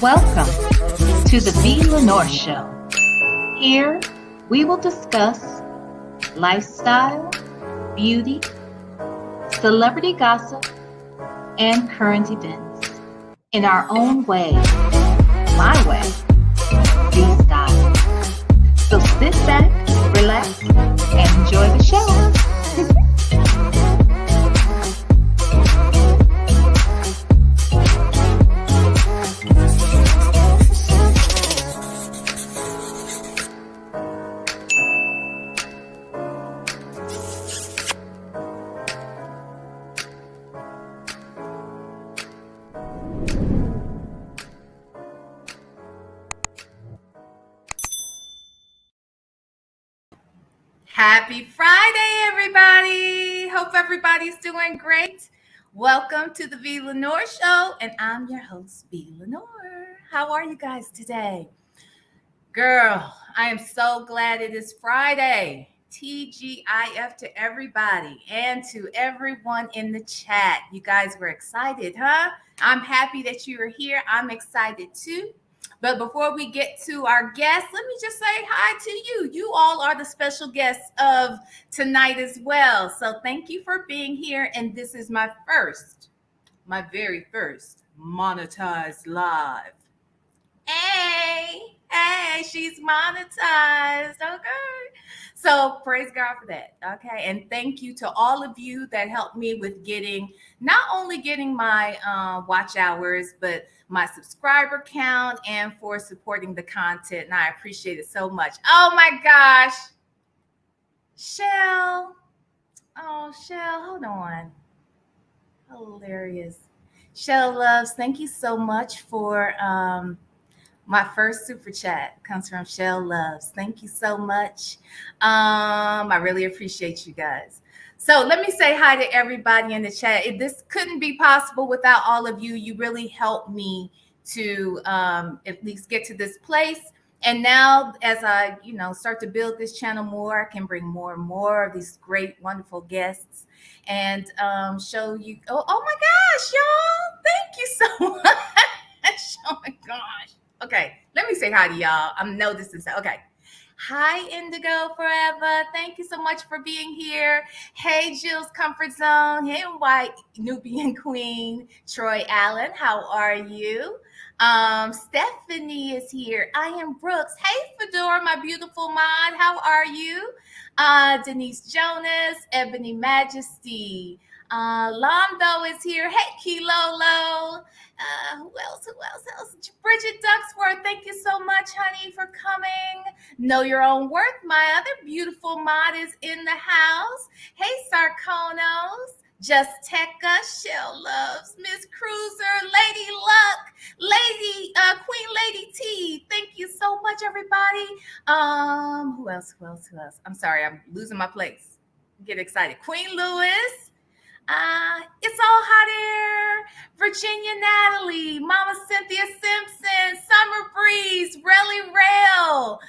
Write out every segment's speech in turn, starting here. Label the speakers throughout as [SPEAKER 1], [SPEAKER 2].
[SPEAKER 1] Welcome to the V. Lenore Show. Here we will discuss lifestyle, beauty, celebrity gossip, and current events in our own way, my way, V-style. So sit back, relax, and enjoy the show.
[SPEAKER 2] Happy Friday, everybody. Hope everybody's doing great. Welcome to the V. Lenore Show, and I'm your host, V. Lenore. How are you guys today? Girl, I am so glad it is Friday. TGIF to everybody and to everyone in the chat. You guys were excited, huh? I'm happy that you are here. I'm excited too. But before we get to our guests, let me just say hi to you. You all are the special guests of tonight as well. So thank you for being here. And this is my very first monetized live. Hey, she's monetized. Okay. So praise God for that. Okay. And thank you to all of you that helped me with not only getting my watch hours, but my subscriber count and for supporting the content. And I appreciate it so much. Oh my gosh. Shell. Oh, Shell, hold on. Hilarious. Shell Loves, thank you so much for my first super chat comes from Shell Loves. Thank you so much. I really appreciate you guys. So let me say hi to everybody in the chat. This couldn't be possible without all of you. You really helped me to at least get to this place. And now as I, start to build this channel more, I can bring more and more of these great, wonderful guests and show you. Oh my gosh, y'all. Thank you so much. Oh my gosh. Okay, let me say hi to y'all. I know this is okay. Hi, Indigo Forever. Thank you so much for being here. Hey, Jill's Comfort Zone. Hey, White Nubian Queen. Troy Allen, how are you? Stephanie is here. I am Brooks. Hey, Fedora, my beautiful mod. How are you? Denise Jonas, Ebony Majesty. Londo is here. Hey, Kilolo. Who else? Bridget Ducksworth, thank you so much, honey, for coming. Know Your Own Worth. My other beautiful mod is in the house. Hey, Sarkonos. Just Tekka, Shell Loves, Miss Cruiser, Lady Luck, Queen Lady T. Thank you so much, everybody. Who else? I'm sorry, I'm losing my place. Get excited. Queen Lewis. It's all hot air. Virginia Natalie, Mama Cynthia Simpson, Summer Breeze, Relly Rail,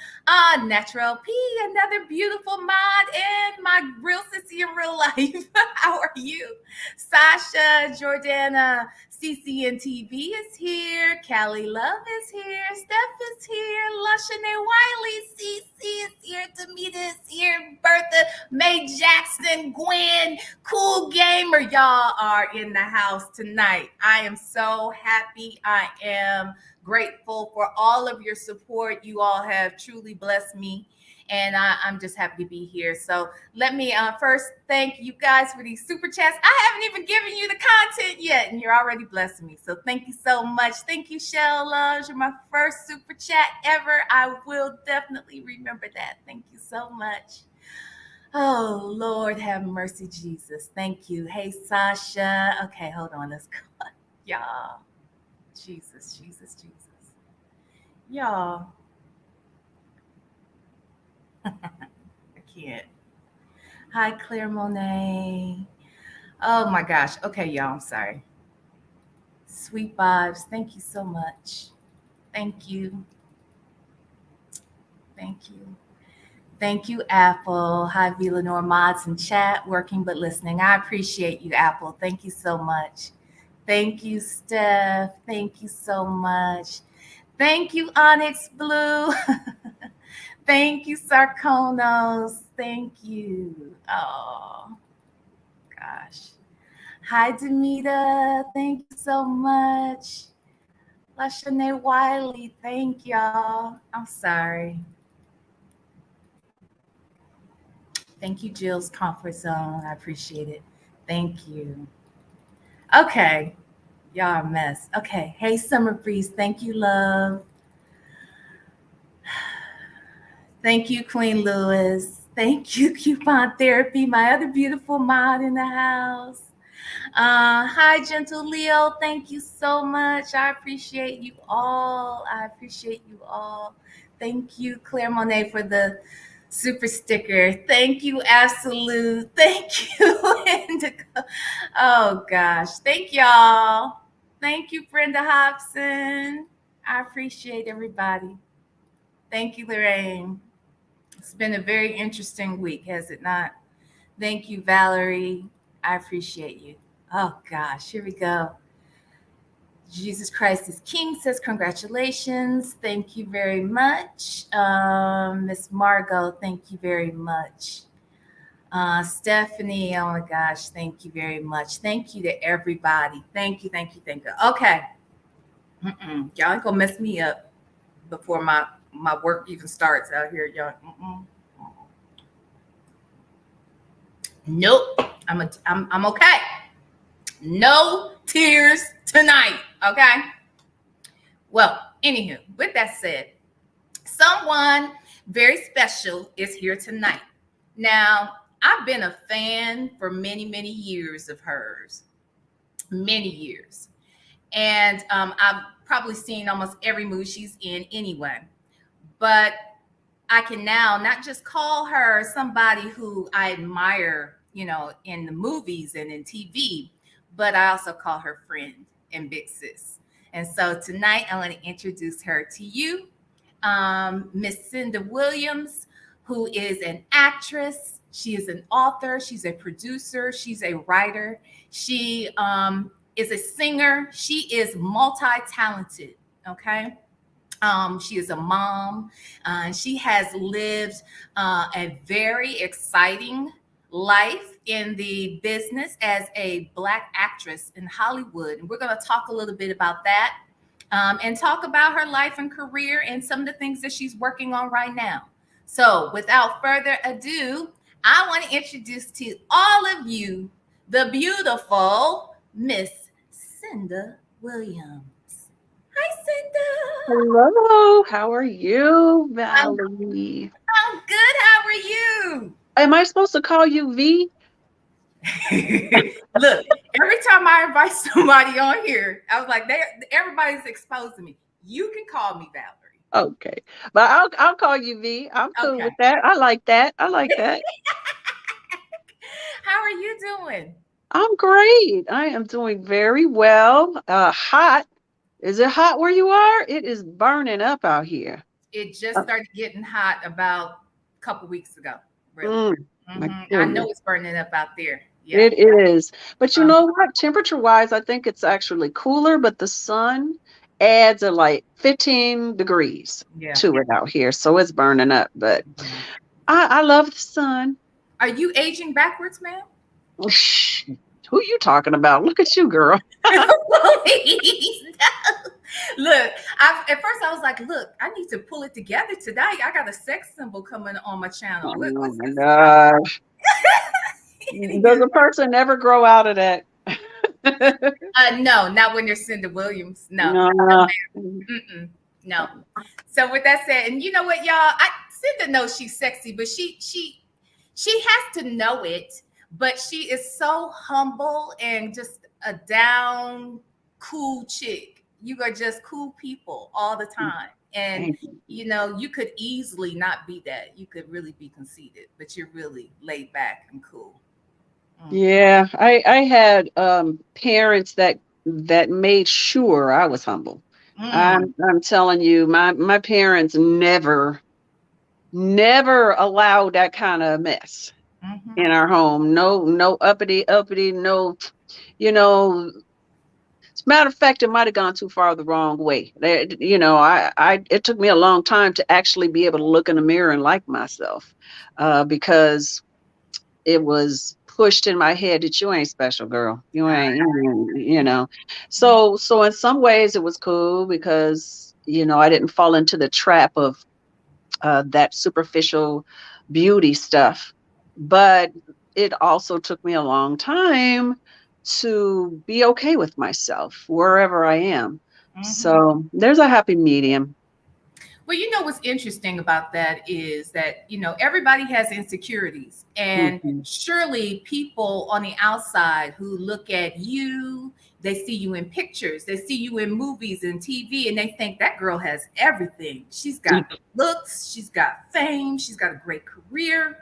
[SPEAKER 2] Natural P, another beautiful mod, and my real sissy in real life. How are you? Sasha, Jordana, CCNTV is here. Callie Love is here. Steph is here. Lushane Wiley, CC is here. Tamita is here. Bertha, Mae Jackson, Gwen, Cool Gamer. Y'all are in the house tonight. I am so happy. I am grateful for all of your support. You all have truly blessed me. And I'm just happy to be here. So let me first thank you guys for these super chats. I haven't even given you the content yet, and you're already blessing me. So thank you so much. Thank you, Shell Loves. You're my first super chat ever. I will definitely remember that. Thank you so much. Oh, Lord, have mercy, Jesus. Thank you. Hey, Sasha. Okay, hold on. Let's go. Y'all. Jesus. Y'all. I can't. Hi, Claire Monet. Oh my gosh. Okay, y'all. I'm sorry. Sweet vibes. Thank you so much. Thank you. Thank you, Apple. Hi, V. Lenore mods in chat, working but listening. I appreciate you, Apple. Thank you so much. Thank you, Steph. Thank you so much. Thank you, Onyx Blue. Thank you, Sarkonos. Thank you. Oh, gosh. Hi, Demita. Thank you so much. Lashane Wiley. Thank y'all. I'm sorry. Thank you, Jill's Comfort Zone. I appreciate it. Thank you. Okay. Y'all are a mess. Okay. Hey, Summer Breeze. Thank you, love. Thank you, Queen Lewis. Thank you, Coupon Therapy, my other beautiful mod in the house. Hi, Gentle Leo. Thank you so much. I appreciate you all. I appreciate you all. Thank you, Claire Monet, for the super sticker. Thank you, Absolute. Thank you, Indigo. Oh, gosh. Thank y'all. Thank you, Brenda Hobson. I appreciate everybody. Thank you, Lorraine. It's been a very interesting week, has it not? Thank you, Valerie. I appreciate you. Oh, gosh, here we go. Jesus Christ is King says, congratulations. Thank you very much. Miss Margot, thank you very much. Stephanie, oh my gosh, thank you very much. Thank you to everybody. Thank you, thank you, thank you. Okay. Y'all ain't gonna mess me up before my work even starts out here, y'all. Nope. I'm okay. No tears tonight. Okay. Well, anywho, with that said, someone very special is here tonight. Now, I've been a fan for many, many years of hers. Many years. And I've probably seen almost every movie she's in anyway. But I can now not just call her somebody who I admire, you know, in the movies and in TV, but I also call her friend and big sis. And so tonight I want to introduce her to you, Miss Cynda Williams, who is an actress. She is an author. She's a producer. She's a writer. She is a singer. She is multi-talented. Okay. She is a mom. She has lived a very exciting life in the business as a Black actress in Hollywood. And we're going to talk a little bit about that and talk about her life and career and some of the things that she's working on right now. So without further ado, I want to introduce to all of you the beautiful Miss Cynda Williams. Hi, Cynda.
[SPEAKER 3] Hello, how are you, Valerie?
[SPEAKER 2] I'm good. How are you?
[SPEAKER 3] Am I supposed to call you V?
[SPEAKER 2] Look, every time I invite somebody on here, I was like, everybody's exposing me. You can call me Valerie.
[SPEAKER 3] Okay, but I'll call you V. I'm cool with that. I like that. I like that.
[SPEAKER 2] How are you doing?
[SPEAKER 3] I'm great. I am doing very well. Hot. Is it hot where you are? It is burning up out here.
[SPEAKER 2] It just started getting hot about a couple weeks ago. Really. I know it's burning up out there.
[SPEAKER 3] Yeah. It is. But you know what? Temperature-wise, I think it's actually cooler, but the sun adds like 15 degrees to it out here. So it's burning up. But I love the sun.
[SPEAKER 2] Are you aging backwards, ma'am?
[SPEAKER 3] Who you talking about? Look at you, girl.
[SPEAKER 2] Please, no. Look, at first I was like, look, I need to pull it together today. I got a sex symbol coming on my channel.
[SPEAKER 3] Oh my gosh. Does a person ever grow out of that?
[SPEAKER 2] No, not when you're Cynda Williams. No. No. So with that said, and you know what, y'all? Cynda knows she's sexy, but she has to know it. But she is so humble and just a down, cool chick. You are just cool people all the time. And, you know, you could easily not be that. You could really be conceited, but you're really laid back and cool.
[SPEAKER 3] Yeah, I had parents that made sure I was humble. I'm telling you, my parents never allowed that kind of mess in our home. No uppity, no, you know, Matter of fact, it might have gone too far the wrong way. It took me a long time to actually be able to look in the mirror and like myself, because it was pushed in my head that you ain't special, girl. You ain't. So in some ways it was cool because, I didn't fall into the trap of that superficial beauty stuff. But it also took me a long time to be okay with myself wherever I am. So there's a happy medium.
[SPEAKER 2] Well, what's interesting about that is that, everybody has insecurities. And surely people on the outside who look at you, they see you in pictures, they see you in movies and TV, and they think that girl has everything. She's got looks, she's got fame, she's got a great career.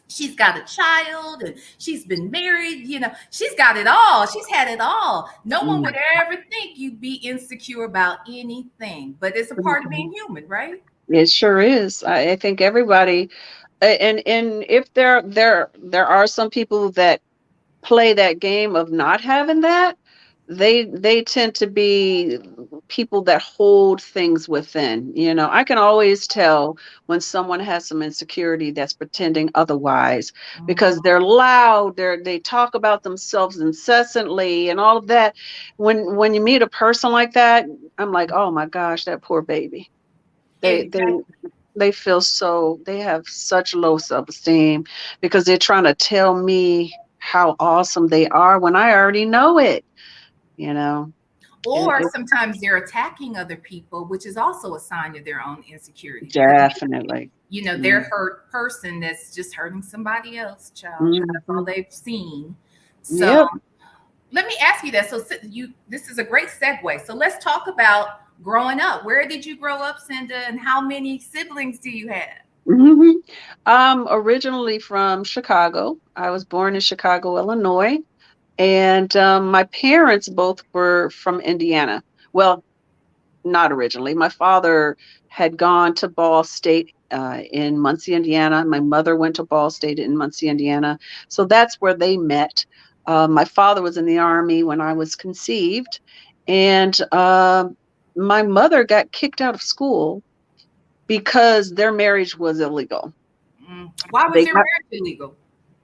[SPEAKER 2] She's got a child and she's been married, she's got it all. She's had it all. No one would ever think you'd be insecure about anything, but it's a part of being human, right?
[SPEAKER 3] It sure is. I think everybody, and if there are some people that play that game of not having that, they tend to be people that hold things within. I can always tell when someone has some insecurity that's pretending otherwise, because they're loud, they talk about themselves incessantly and all of that. When you meet a person like that, I'm like, oh my gosh, that poor baby. They feel they have such low self-esteem because they're trying to tell me how awesome they are when I already know it.
[SPEAKER 2] Or sometimes they're attacking other people, which is also a sign of their own insecurity.
[SPEAKER 3] Definitely.
[SPEAKER 2] They're hurt person that's just hurting somebody else, child. That's all they've seen. So let me ask you that. So this is a great segue. So let's talk about growing up. Where did you grow up, Cynda, and how many siblings do you have?
[SPEAKER 3] Originally from Chicago. I was born in Chicago, Illinois. And my parents both were from Indiana. Well, not originally. My father had gone to Ball State in Muncie, Indiana. My mother went to Ball State in Muncie, Indiana. So that's where they met. My father was in the Army when I was conceived. And my mother got kicked out of school because their marriage was illegal.
[SPEAKER 2] Why was their marriage illegal?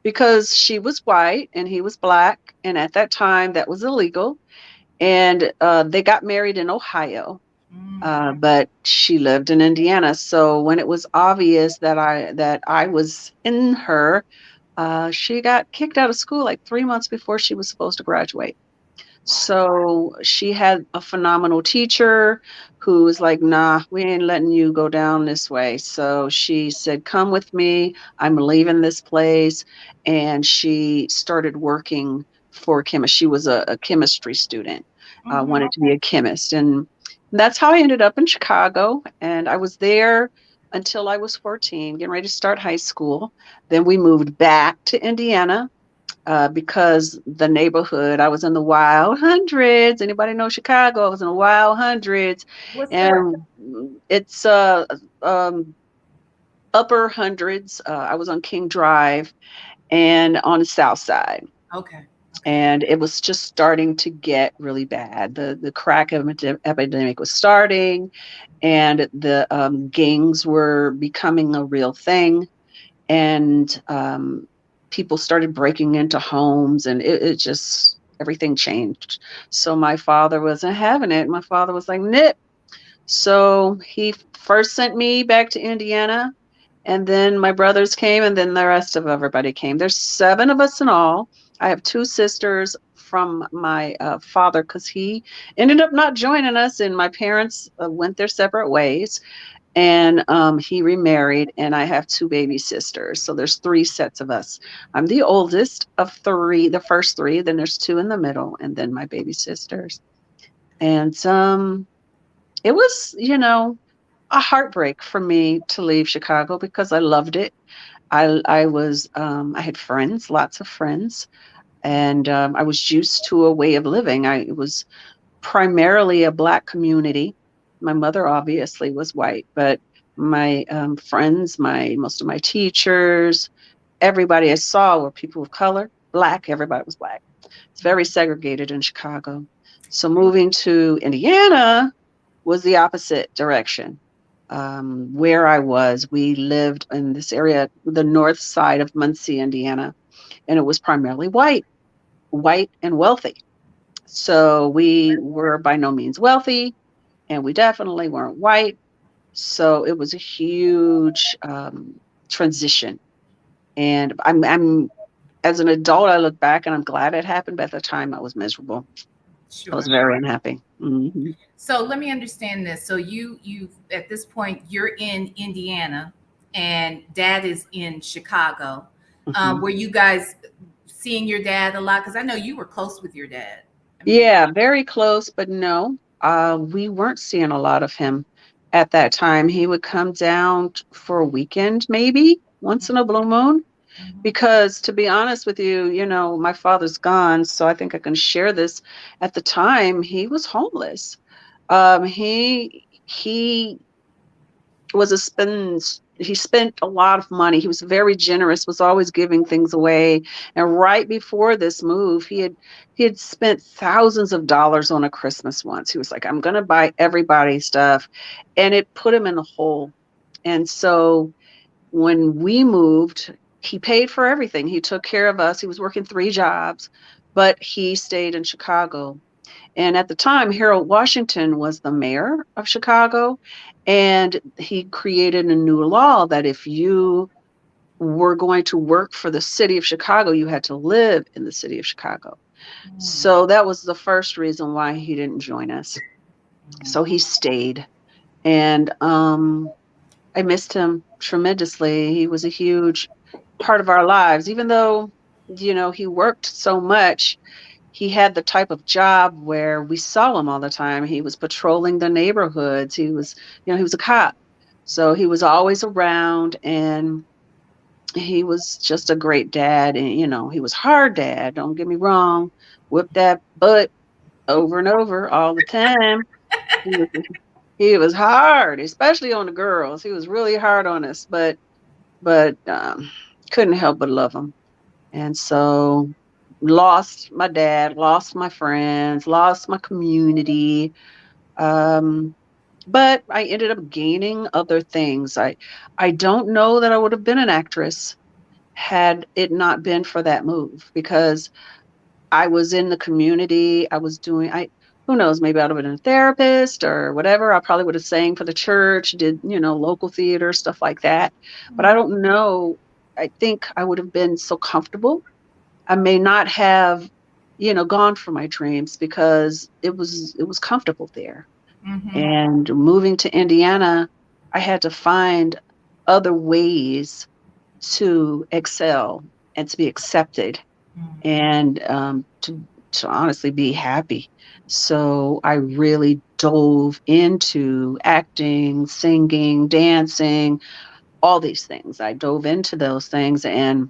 [SPEAKER 3] Because she was white and he was black. And at that time, that was illegal. And they got married in Ohio, but she lived in Indiana. So when it was obvious that I was in her, she got kicked out of school like 3 months before she was supposed to graduate. So she had a phenomenal teacher who was like, nah, we ain't letting you go down this way. So she said, come with me. I'm leaving this place. And she started working for chemist. She was a chemistry student, wanted to be a chemist. And that's how I ended up in Chicago. And I was there until I was 14, getting ready to start high school. Then we moved back to Indiana. Because the neighborhood, I was in the wild hundreds. Anybody know Chicago? I was in the wild hundreds. And it's upper hundreds. I was on King Drive and on the south side.
[SPEAKER 2] Okay.
[SPEAKER 3] And it was just starting to get really bad. The crack epidemic was starting, and the gangs were becoming a real thing. And people started breaking into homes, and it just, everything changed. So my father wasn't having it. My father was like, nip. So he first sent me back to Indiana, and then my brothers came, and then the rest of everybody came. There's 7 of us in all. I have 2 sisters from my father, because he ended up not joining us, and my parents went their separate ways. And he remarried, and I have 2 baby sisters. So there's 3 sets of us. I'm the oldest of 3, the first 3, then there's 2 in the middle, and then my baby sisters. And it was, a heartbreak for me to leave Chicago because I loved it. I had friends, lots of friends, and I was used to a way of living. It was primarily a Black community. My mother obviously was white, but my friends, most of my teachers, everybody I saw were people of color, Black. Everybody was Black. It's very segregated in Chicago. So moving to Indiana was the opposite direction. Where I was, we lived in this area, the north side of Muncie, Indiana, and it was primarily white and wealthy. So we were by no means wealthy, and we definitely weren't white. So it was a huge transition. And I'm as an adult, I look back and I'm glad it happened, but at the time I was miserable. I was
[SPEAKER 2] Sure.
[SPEAKER 3] very unhappy. Hmm.
[SPEAKER 2] So let me understand this. So you at this point you're in Indiana, and Dad is in Chicago.
[SPEAKER 3] Hmm.
[SPEAKER 2] Were you guys seeing your dad a lot? Because I know you were close with your dad. I mean,
[SPEAKER 3] Yeah, very close, but no, we weren't seeing a lot of him at that time. He would come down for a weekend, maybe once in a blue moon.
[SPEAKER 2] mhm.
[SPEAKER 3] Because to be honest with you, my father's gone, so I think I can share this. At the time, he was homeless. He was a spend. He spent a lot of money. He was very generous, was always giving things away. And right before this move, he had spent thousands of dollars on a Christmas once. He was like, "I'm gonna buy everybody stuff," and it put him in a hole. And so when we moved, he paid for everything. He took care of us. He was working 3 jobs, but he stayed in Chicago. And at the time, Harold Washington was the mayor of Chicago, and he created a new law that if you were going to work for the city of Chicago, you had to live in the city of Chicago. So that was the first reason why he didn't join us. So he stayed. And I missed him tremendously. He was a huge part of our lives, even though, he worked so much. He had the type of job where we saw him all the time. He was patrolling the neighborhoods. He was a cop. So he was always around, and he was just a great dad. And, he was hard dad. Don't get me wrong. Whipped that butt over and over all the time. He was, he was hard, especially on the girls. He was really hard on us, but couldn't help but love him. And so lost my dad, lost my friends, lost my community. Um, but I ended up gaining other things. I don't know that I would have been an actress had it not been for that move, because I was in the community. I was doing, who knows, maybe I would have been a therapist or whatever. I probably would have sang for the church, did, local theater, stuff like that. But I don't know. I think I would have been so comfortable. I may not have, gone for my dreams because it was comfortable there.
[SPEAKER 2] Mhm.
[SPEAKER 3] And moving to Indiana, I had to find other ways to excel and to be accepted, and to honestly be happy. So I really dove into acting, singing, dancing, all these things. I dove into those things, and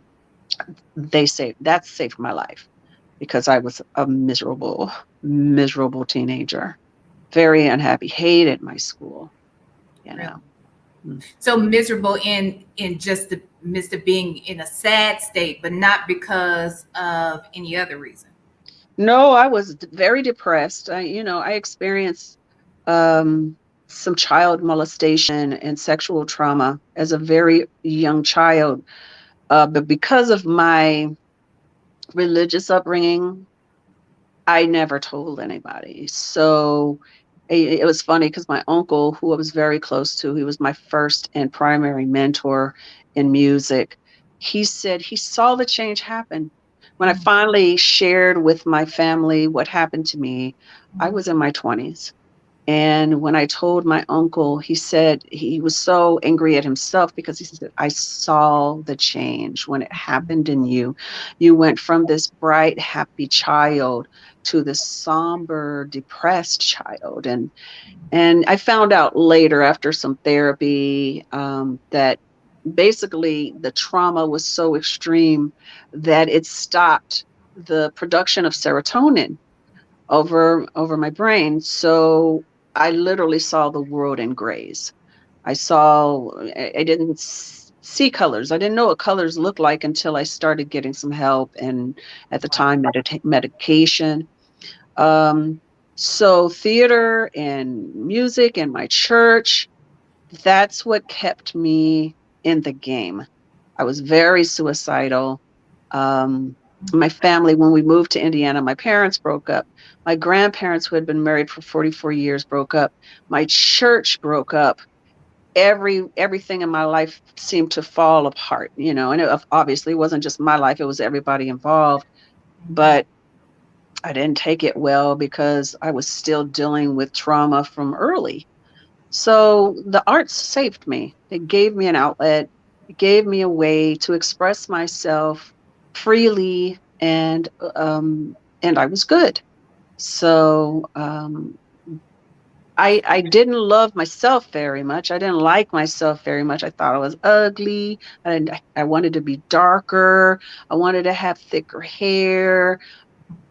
[SPEAKER 3] that saved my life, because I was a miserable, miserable teenager, very unhappy, hated my school, you
[SPEAKER 2] Really?
[SPEAKER 3] know. Mm.
[SPEAKER 2] So miserable in just the midst of being in a sad state, but not because of any other reason.
[SPEAKER 3] No, I was very depressed. I experienced um, some child molestation and sexual trauma as a very young child. But because of my religious upbringing, I never told anybody. So it was funny because my uncle, who I was very close to, he was my first and primary mentor in music. He said he saw the change happen. When I finally shared with my family what happened to me, I was in my 20s. And when I told my uncle, he said he was so angry at himself, because he said, "I saw the change when it happened in you. You went from this bright, happy child to this somber, depressed child." And I found out later, after some therapy, that basically the trauma was so extreme that it stopped the production of serotonin over my brain. So I literally saw the world in grays. I didn't see colors. I didn't know what colors looked like until I started getting some help, and at the time medication. Um, So theater and music and my church, that's what kept me in the game. I was very suicidal. Um, my family, when we moved to Indiana, my parents broke up. My grandparents, who had been married for 44 years, broke up. My church broke up. Everything in my life seemed to fall apart, and it obviously wasn't just my life, it was everybody involved. But I didn't take it well because I was still dealing with trauma from early. So the arts saved me. It gave me an outlet. It gave me a way to express myself freely, and I was good. So I didn't love myself very much. I didn't like myself very much. I thought I was ugly. I wanted to be darker. I wanted to have thicker hair.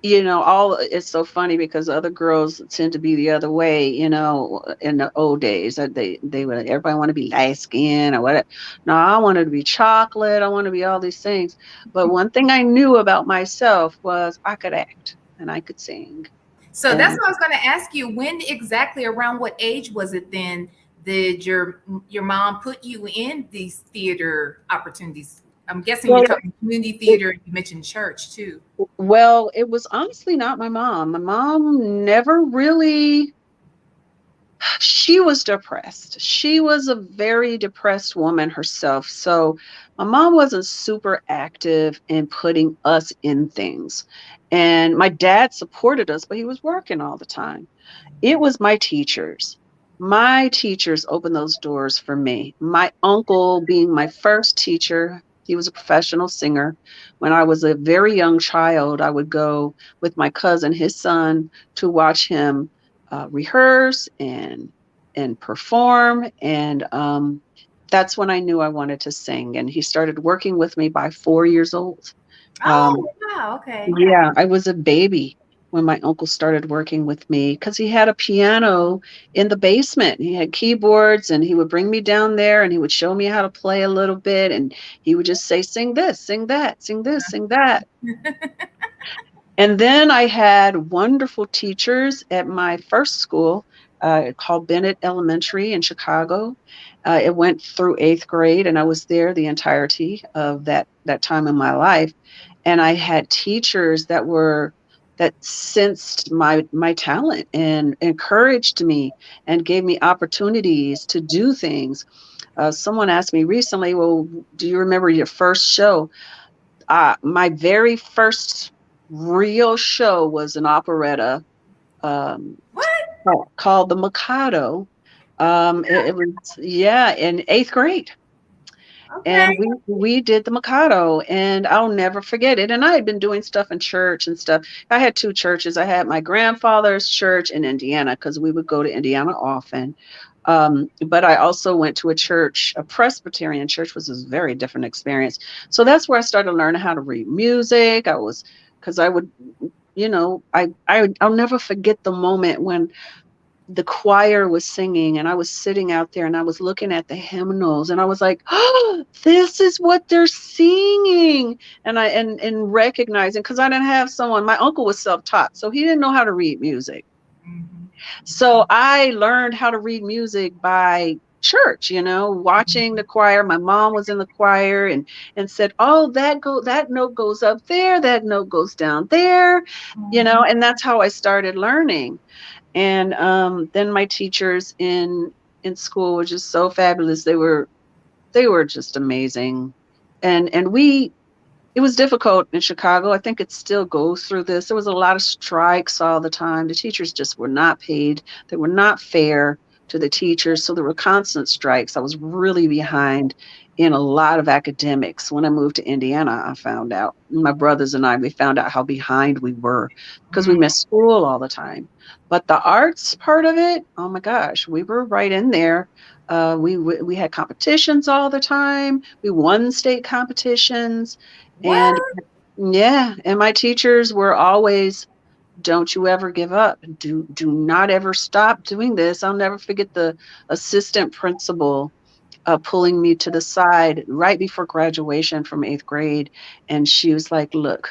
[SPEAKER 3] All it's so funny because other girls tend to be the other way, in the old days. They would everybody want to be light skin or whatever. No, I wanted to be chocolate. I want to be all these things. But one thing I knew about myself was I could act and I could sing.
[SPEAKER 2] So that's
[SPEAKER 3] And
[SPEAKER 2] what I was going to ask you. When exactly, around what age was it then, did your mom put you in these theater opportunities? I'm guessing
[SPEAKER 3] well,
[SPEAKER 2] you're talking community theater. You mentioned church too.
[SPEAKER 3] well, it was honestly not my mom. My mom never really. She was depressed. She was a very depressed woman herself. So my mom wasn't super active in putting us in things. And my dad supported us, but he was working all the time. It was my teachers. My teachers opened those doors for me. My uncle being my first teacher, he was a professional singer. When I was a very young child, I would go with my cousin, his son, to watch him rehearse and perform. And that's when I knew I wanted to sing. And he started working with me by 4 years old. Um,
[SPEAKER 2] Oh, wow. Okay.
[SPEAKER 3] yeah, I was a baby when my uncle started working with me because he had a piano in the basement. He had keyboards and he would bring me down there and he would show me how to play a little bit. And he would just say, sing this, sing that, sing this, sing that. And then I had wonderful teachers at my first school called Bennett Elementary in Chicago. It went through 8th grade, and I was there the entirety of that time in my life. And I had teachers that sensed my talent and encouraged me and gave me opportunities to do things. Someone asked me recently, "Well, do you remember your first show?" My very first real show was an operetta um,
[SPEAKER 2] What?
[SPEAKER 3] called The Mikado. It was, yeah, in 8th grade. And
[SPEAKER 2] Okay.
[SPEAKER 3] we did the Mikado, and I'll never forget it. And I had been doing stuff in church and stuff. I had 2 churches. I had my grandfather's church in Indiana because we would go to Indiana often. But I also went to a church, a Presbyterian church, was a very different experience. So that's where I started learning how to read music. Because I would, I'll never forget the moment when the choir was singing and I was sitting out there and I was looking at the hymnals and I was like, oh, this is what they're singing. And recognizing, because I didn't have someone, my uncle was self-taught, so he didn't know how to read music. So I learned how to read music by church, watching the choir. My mom was in the choir and said, oh, that note goes up there, that note goes down there, and that's how I started learning. And then my teachers in school were just so fabulous. They were just amazing. And it was difficult in Chicago. I think it still goes through this. There was a lot of strikes all the time. The teachers just were not paid. They were not fair to the teachers. So there were constant strikes. I was really behind in a lot of academics. When I moved to Indiana, I found out, my brothers and I, we found out how behind we were because we missed school all the time. But the arts part of it, oh my gosh, we were right in there. We had competitions all the time. We won state competitions.
[SPEAKER 2] What?
[SPEAKER 3] And yeah, and my teachers were always, don't you ever give up. Do not ever stop doing this. I'll never forget the assistant principal pulling me to the side right before graduation from 8th grade. And she was like, look,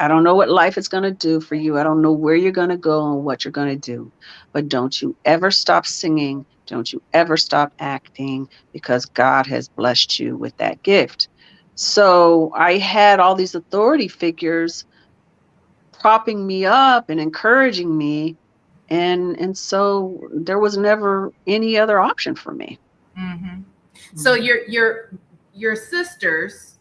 [SPEAKER 3] I don't know what life is going to do for you. I don't know where you're going to go and what you're going to do. But don't you ever stop singing. Don't you ever stop acting, because God has blessed you with that gift. So I had all these authority figures propping me up and encouraging me. And so there was never any other option for me.
[SPEAKER 2] Mm-hmm. So your sisters,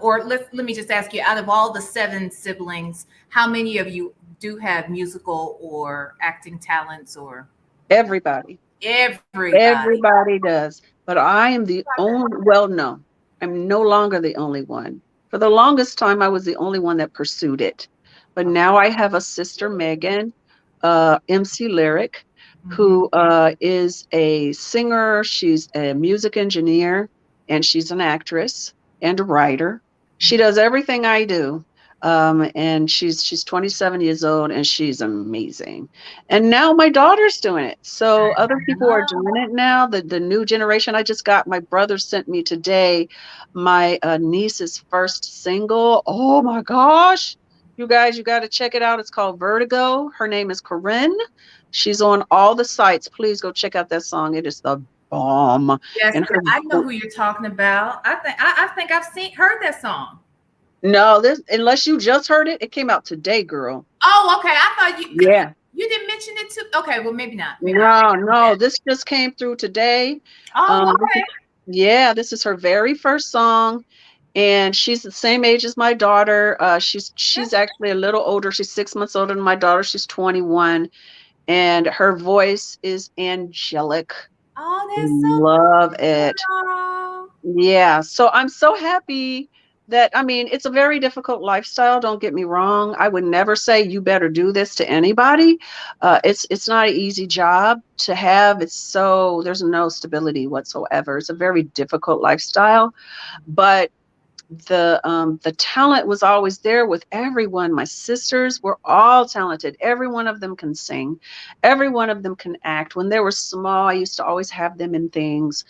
[SPEAKER 2] or let me just ask you, out of all the 7 siblings, how many of you do have musical or acting talents? Or
[SPEAKER 3] Everybody.
[SPEAKER 2] everybody?
[SPEAKER 3] Everybody does. But I am the only, well, no, I'm no longer the only one. For the longest time, I was the only one that pursued it. But now I have a sister, Megan, MC Lyric, who is a singer. She's a music engineer, and she's an actress and a writer. She does everything I do. And she's 27 years old, and she's amazing. And now my daughter's doing it. So other people are doing it now. The new generation. I just got, my brother sent me today my niece's first single. Oh my gosh. You guys, you got to check it out. It's called Vertigo. Her name is Corinne. She's on all the sites. Please go check out that song. It is the bomb.
[SPEAKER 2] Yes,
[SPEAKER 3] And her,
[SPEAKER 2] I know who you're talking about. I think I've heard that song.
[SPEAKER 3] no, this, unless you just heard it, it came out today, girl.
[SPEAKER 2] Oh, okay. I thought you
[SPEAKER 3] Yeah.
[SPEAKER 2] You didn't mention it too. Okay, well maybe not. Maybe
[SPEAKER 3] No,
[SPEAKER 2] not.
[SPEAKER 3] no, this just came through today.
[SPEAKER 2] Oh,
[SPEAKER 3] Okay. Yeah, this is her very first song, and she's the same age as my daughter. She's actually a little older. She's 6 months older than my daughter. She's 21, and her voice is angelic.
[SPEAKER 2] Oh, that's so
[SPEAKER 3] Love it.
[SPEAKER 2] cool.
[SPEAKER 3] Yeah, so I'm so happy that, I mean, it's a very difficult lifestyle. Don't get me wrong. I would never say you better do this to anybody. It's not an easy job to have. It's so, there's no stability whatsoever. It's a very difficult lifestyle, but the talent was always there with everyone. My sisters were all talented. Every one of them can sing. Every one of them can act. When they were small, I used to always have them in things.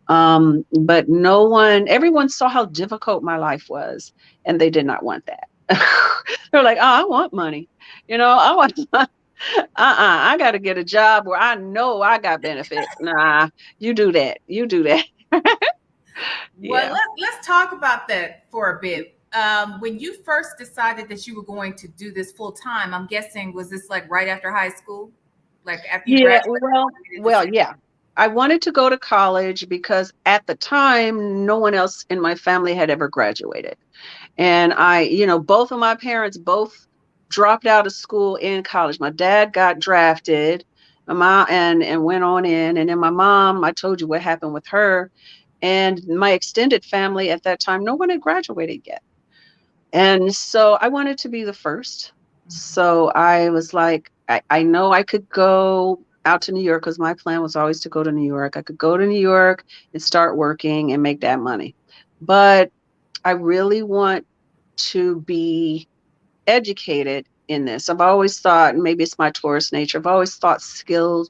[SPEAKER 3] But no one, everyone saw how difficult my life was, and they did not want that. They're like, oh, I want money. I want I got to get a job where I know I got benefits. Nah, you do that. You do that.
[SPEAKER 2] Well, let's talk about that for a bit. When you first decided that you were going to do this full time, I'm guessing, was this like right after high school? Like after you graduated?
[SPEAKER 3] Well, yeah. I wanted to go to college because at the time, no one else in my family had ever graduated. And both of my parents both dropped out of school in college. My dad got drafted, my mom and went on in. And then my mom, I told you what happened with her. And my extended family at that time, no one had graduated yet. And so I wanted to be the first. So I was like, I know I could go out to New York, because my plan was always to go to New York. I could go to New York and start working and make that money. But I really want to be educated in this. I've always thought, maybe it's my Taurus nature, I've always thought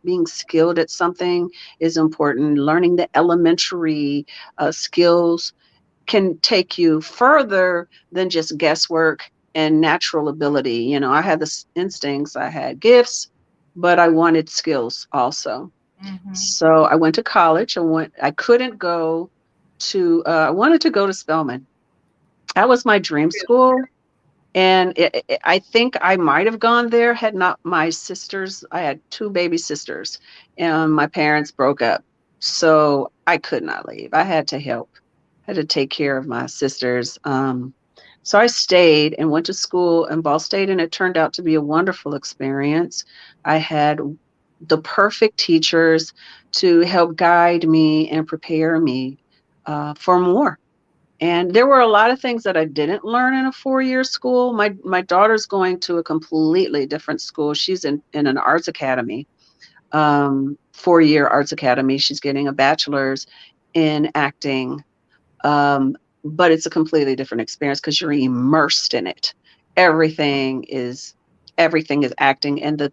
[SPEAKER 3] being skilled at something is important. Learning the elementary skills can take you further than just guesswork and natural ability. I had the instincts, I had gifts, but I wanted skills also. So I went to college. I wanted to go to Spelman. That was my dream school. And I think I might have gone there had not my sisters. I had 2 baby sisters, and my parents broke up. So I could not leave. I had to help. I had to take care of my sisters. So I stayed and went to school in Ball State, and it turned out to be a wonderful experience. I had the perfect teachers to help guide me and prepare me for more. And there were a lot of things that I didn't learn in a 4-year school. My daughter's going to a completely different school. She's in an arts academy, 4-year arts academy. She's getting a bachelor's in acting. But it's a completely different experience because you're immersed in it. Everything is acting, and the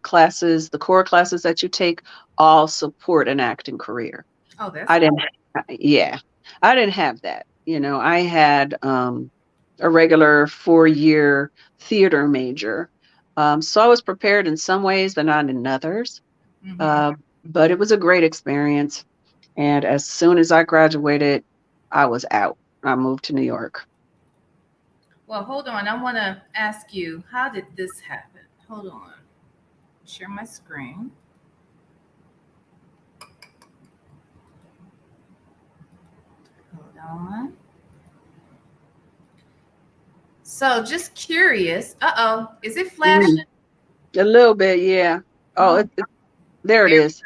[SPEAKER 3] core classes that you take all support an acting career.
[SPEAKER 2] Oh, that's
[SPEAKER 3] I didn't have that. I had a regular 4-year theater major. So I was prepared in some ways, but not in others. But it was a great experience. And as soon as I graduated, I was out. I moved to New York.
[SPEAKER 2] Well, hold on. I want to ask you, how did this happen? Hold on. Share my screen. Hold on. So just curious. Uh-oh. Is it flashing?
[SPEAKER 3] A little bit, yeah. Oh, there it is.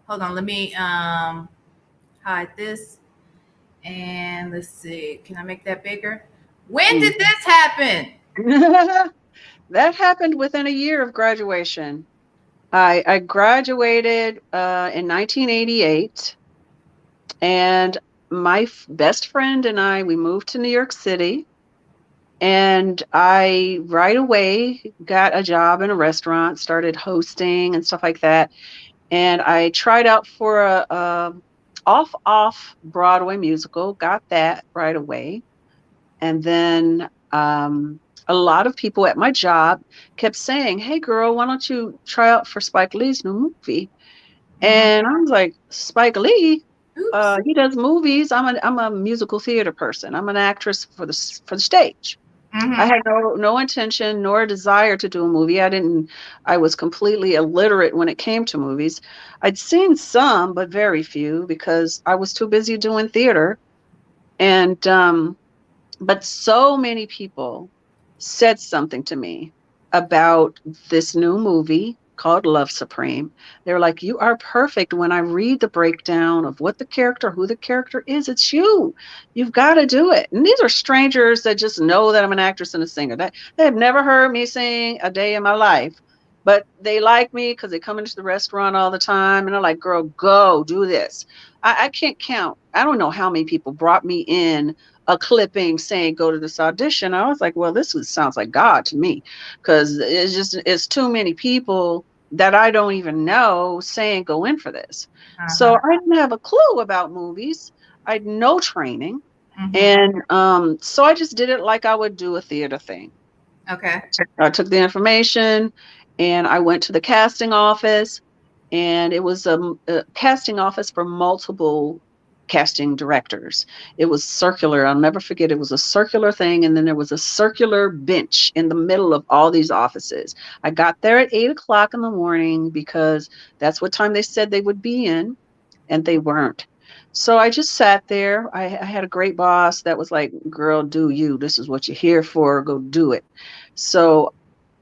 [SPEAKER 2] Hold on. Let me hide this. And let's see. Can I make that bigger? When did this happen?
[SPEAKER 3] That happened within a year of graduation. I graduated in 1988, and my best friend and I, we moved to New York City, and I right away got a job in a restaurant, started hosting and stuff like that. And I tried out for a off Broadway musical, got that right away. And then a lot of people at my job kept saying, "Hey girl, why don't you try out for Spike Lee's new movie?" And I was like, "Spike Lee? He does movies. I'm a musical theater person. I'm an actress for the stage." I had no intention nor desire to do a movie. I was completely illiterate when it came to movies. I'd seen some, but very few, because I was too busy doing theater. And but so many people said something to me about this new movie called Love Supreme. They were like, "You are perfect. When I read the breakdown of what who the character is, it's you. You've got to do it." And these are strangers that just know that I'm an actress and a singer. They have never heard me sing a day in my life, but they like me because they come into the restaurant all the time, and they're like, "Girl, go do this." I can't count. I don't know how many people brought me in a clipping saying go to this audition. I was like, well, sounds like God to me, because it's too many people that I don't even know saying go in for this. So I didn't have a clue about movies. I had no training. And so I just did it like I would do a theater thing.
[SPEAKER 2] Okay.
[SPEAKER 3] I took the information and I went to the casting office, and it was a casting office for multiple casting directors. It was circular. I'll never forget. It was a circular thing. And then there was a circular bench in the middle of all these offices. I got there at 8:00 in the morning because that's what time they said they would be in, and they weren't. So I just sat there. I had a great boss that was like, "Girl, do you. This is what you're here for. Go do it." So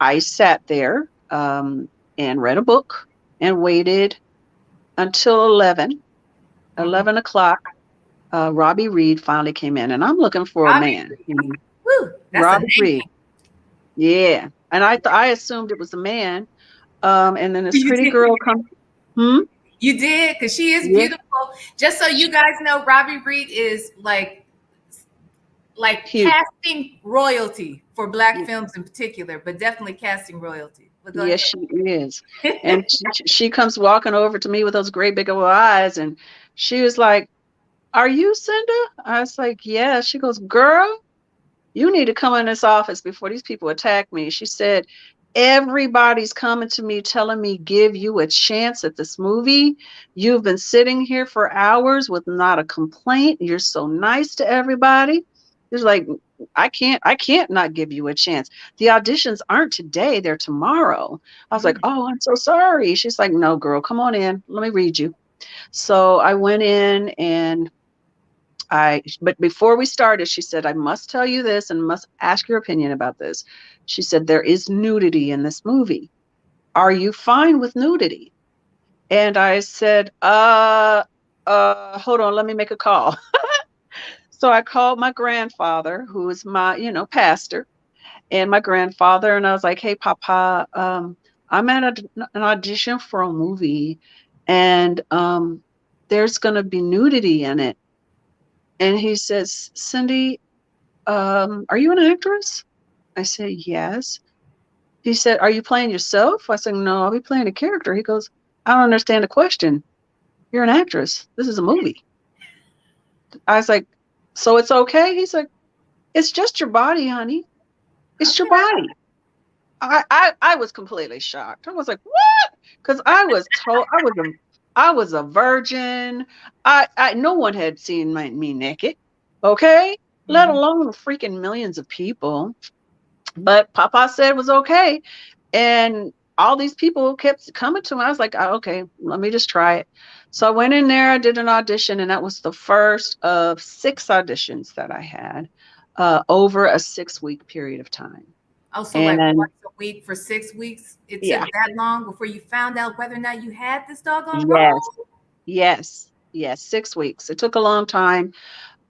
[SPEAKER 3] I sat there and read a book and waited until 11 o'clock. Robbie Reed finally came in, and I'm looking for a man.
[SPEAKER 2] Woo,
[SPEAKER 3] Robbie Reed. Yeah. And I assumed it was a man. And then this pretty girl comes.
[SPEAKER 2] You did, because she is beautiful. Just so you guys know, Robbie Reed is like casting royalty for Black films in particular, but definitely casting royalty.
[SPEAKER 3] Yes, she is. And she comes walking over to me with those great big old eyes, and she was like, "Are you Cynda?" I was like, "Yeah." She goes, "Girl, you need to come in this office before these people attack me." She said, "Everybody's coming to me telling me give you a chance at this movie. You've been sitting here for hours with not a complaint. You're so nice to everybody." It's like, I can't not give you a chance. The auditions aren't today, they're tomorrow. I was like, "Oh, I'm so sorry." She's like, "No, girl, come on in. Let me read you." So I went in, and but before we started, she said, "I must tell you this and must ask your opinion about this." She said, "There is nudity in this movie. Are you fine with nudity?" And I said, hold on, let me make a call." So I called my grandfather, who is my, pastor, and my grandfather, and I was like, "Hey, Papa, I'm at an audition for a movie, and there's going to be nudity in it." And he says, "Cindy, are you an actress?" I said, "Yes." He said, "Are you playing yourself?" I said, "No, I'll be playing a character." He goes, "I don't understand the question. You're an actress. This is a movie." I was like, "So it's okay?" He's like, It's just your body, honey. It's your
[SPEAKER 2] Okay.
[SPEAKER 3] body. I was completely shocked. I was like, what? Because I was told I was a virgin. I no one had seen me naked, okay? Let
[SPEAKER 2] Mhm.
[SPEAKER 3] alone freaking millions of people. But Papa said it was okay. And all these people kept coming to me. I was like, "Oh, okay, let me just try it." So I went in there, I did an audition, and that was the first of 6 auditions that I had over a 6-week period of time.
[SPEAKER 2] Oh, so like
[SPEAKER 3] And
[SPEAKER 2] once a week for 6 weeks, it took
[SPEAKER 3] yeah,
[SPEAKER 2] that long before you found out whether or not you had this doggone
[SPEAKER 3] yes,
[SPEAKER 2] role?
[SPEAKER 3] yes, 6 weeks. It took a long time.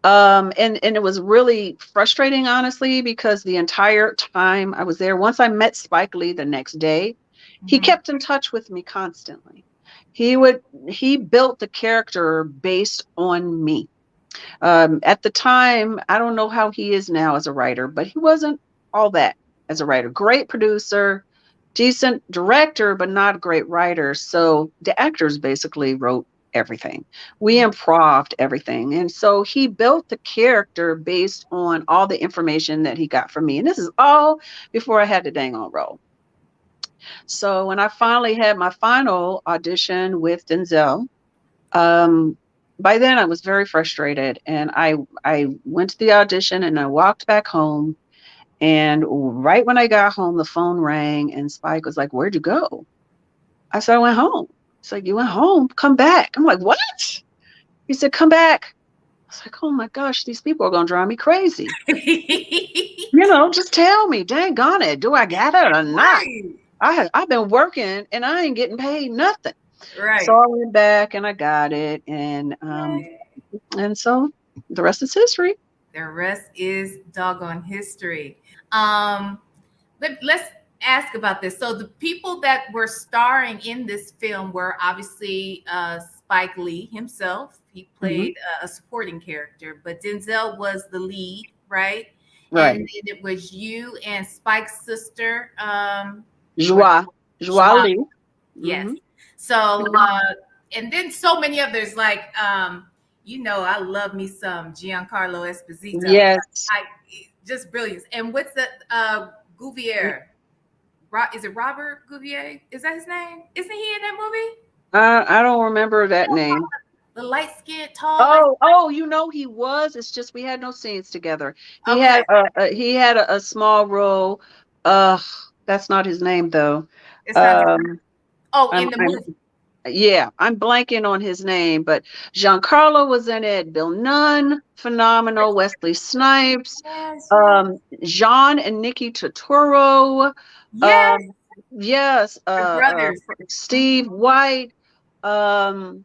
[SPEAKER 3] And it was really frustrating, honestly, because the entire time I was there, once I met Spike Lee the next day, he
[SPEAKER 2] Mhm.
[SPEAKER 3] kept in touch with me constantly. He would he built the character based on me. At the time, I don't know how he is now as a writer, but he wasn't all that as a writer. Great producer, decent director, but not a great writer. So the actors basically wrote everything. We improved everything. And so he built the character based on all the information that he got from me. And this is all before I had the dang on role. So when I finally had my final audition with Denzel, um, by then I was very frustrated, and I went to the audition and I walked back home. And right when I got home, the phone rang, and Spike was like, "Where'd you go?" I said, "I went home." He's like, "You went home? Come back." I'm like, "What?" He said, "Come back." I was like, "Oh my gosh, these people are gonna drive me crazy. Just tell me, dang on it, do I got it or not?
[SPEAKER 2] Right.
[SPEAKER 3] I've been working and I ain't getting paid nothing." So
[SPEAKER 2] Right.
[SPEAKER 3] I went back and I got it, and so the rest is history.
[SPEAKER 2] The rest is doggone history. Um, let's ask about this. So the people that were starring in this film were obviously Spike Lee himself. He
[SPEAKER 3] Hmm.
[SPEAKER 2] played a supporting character, but Denzel was the lead, right? And
[SPEAKER 3] Right.
[SPEAKER 2] then it was you and Spike's sister. What?
[SPEAKER 3] Joie. Joie
[SPEAKER 2] Joie.
[SPEAKER 3] Lee.
[SPEAKER 2] Yes.
[SPEAKER 3] Hmm.
[SPEAKER 2] So, and then so many others like, I love me some Giancarlo Esposito.
[SPEAKER 3] Yes.
[SPEAKER 2] I just brilliant. And what's the Gouvier? Is it Robert Gouvier? Is that his name? Isn't he in that movie?
[SPEAKER 3] I don't remember that name.
[SPEAKER 2] The light skinned, tall, light.
[SPEAKER 3] Oh, he was. It's just we had no scenes together. He
[SPEAKER 2] Okay.
[SPEAKER 3] had a small role. That's not his name though.
[SPEAKER 2] It's not.
[SPEAKER 3] Um,
[SPEAKER 2] Oh,
[SPEAKER 3] I'm
[SPEAKER 2] in the
[SPEAKER 3] I'm
[SPEAKER 2] movie.
[SPEAKER 3] yeah, I'm blanking on his name, but Giancarlo was in it. Bill Nunn, phenomenal. Wesley Snipes,
[SPEAKER 2] Yes, yes,
[SPEAKER 3] Jean and Nikki Turturro.
[SPEAKER 2] yes.
[SPEAKER 3] Um, yes,
[SPEAKER 2] The brothers.
[SPEAKER 3] Steve White. Um,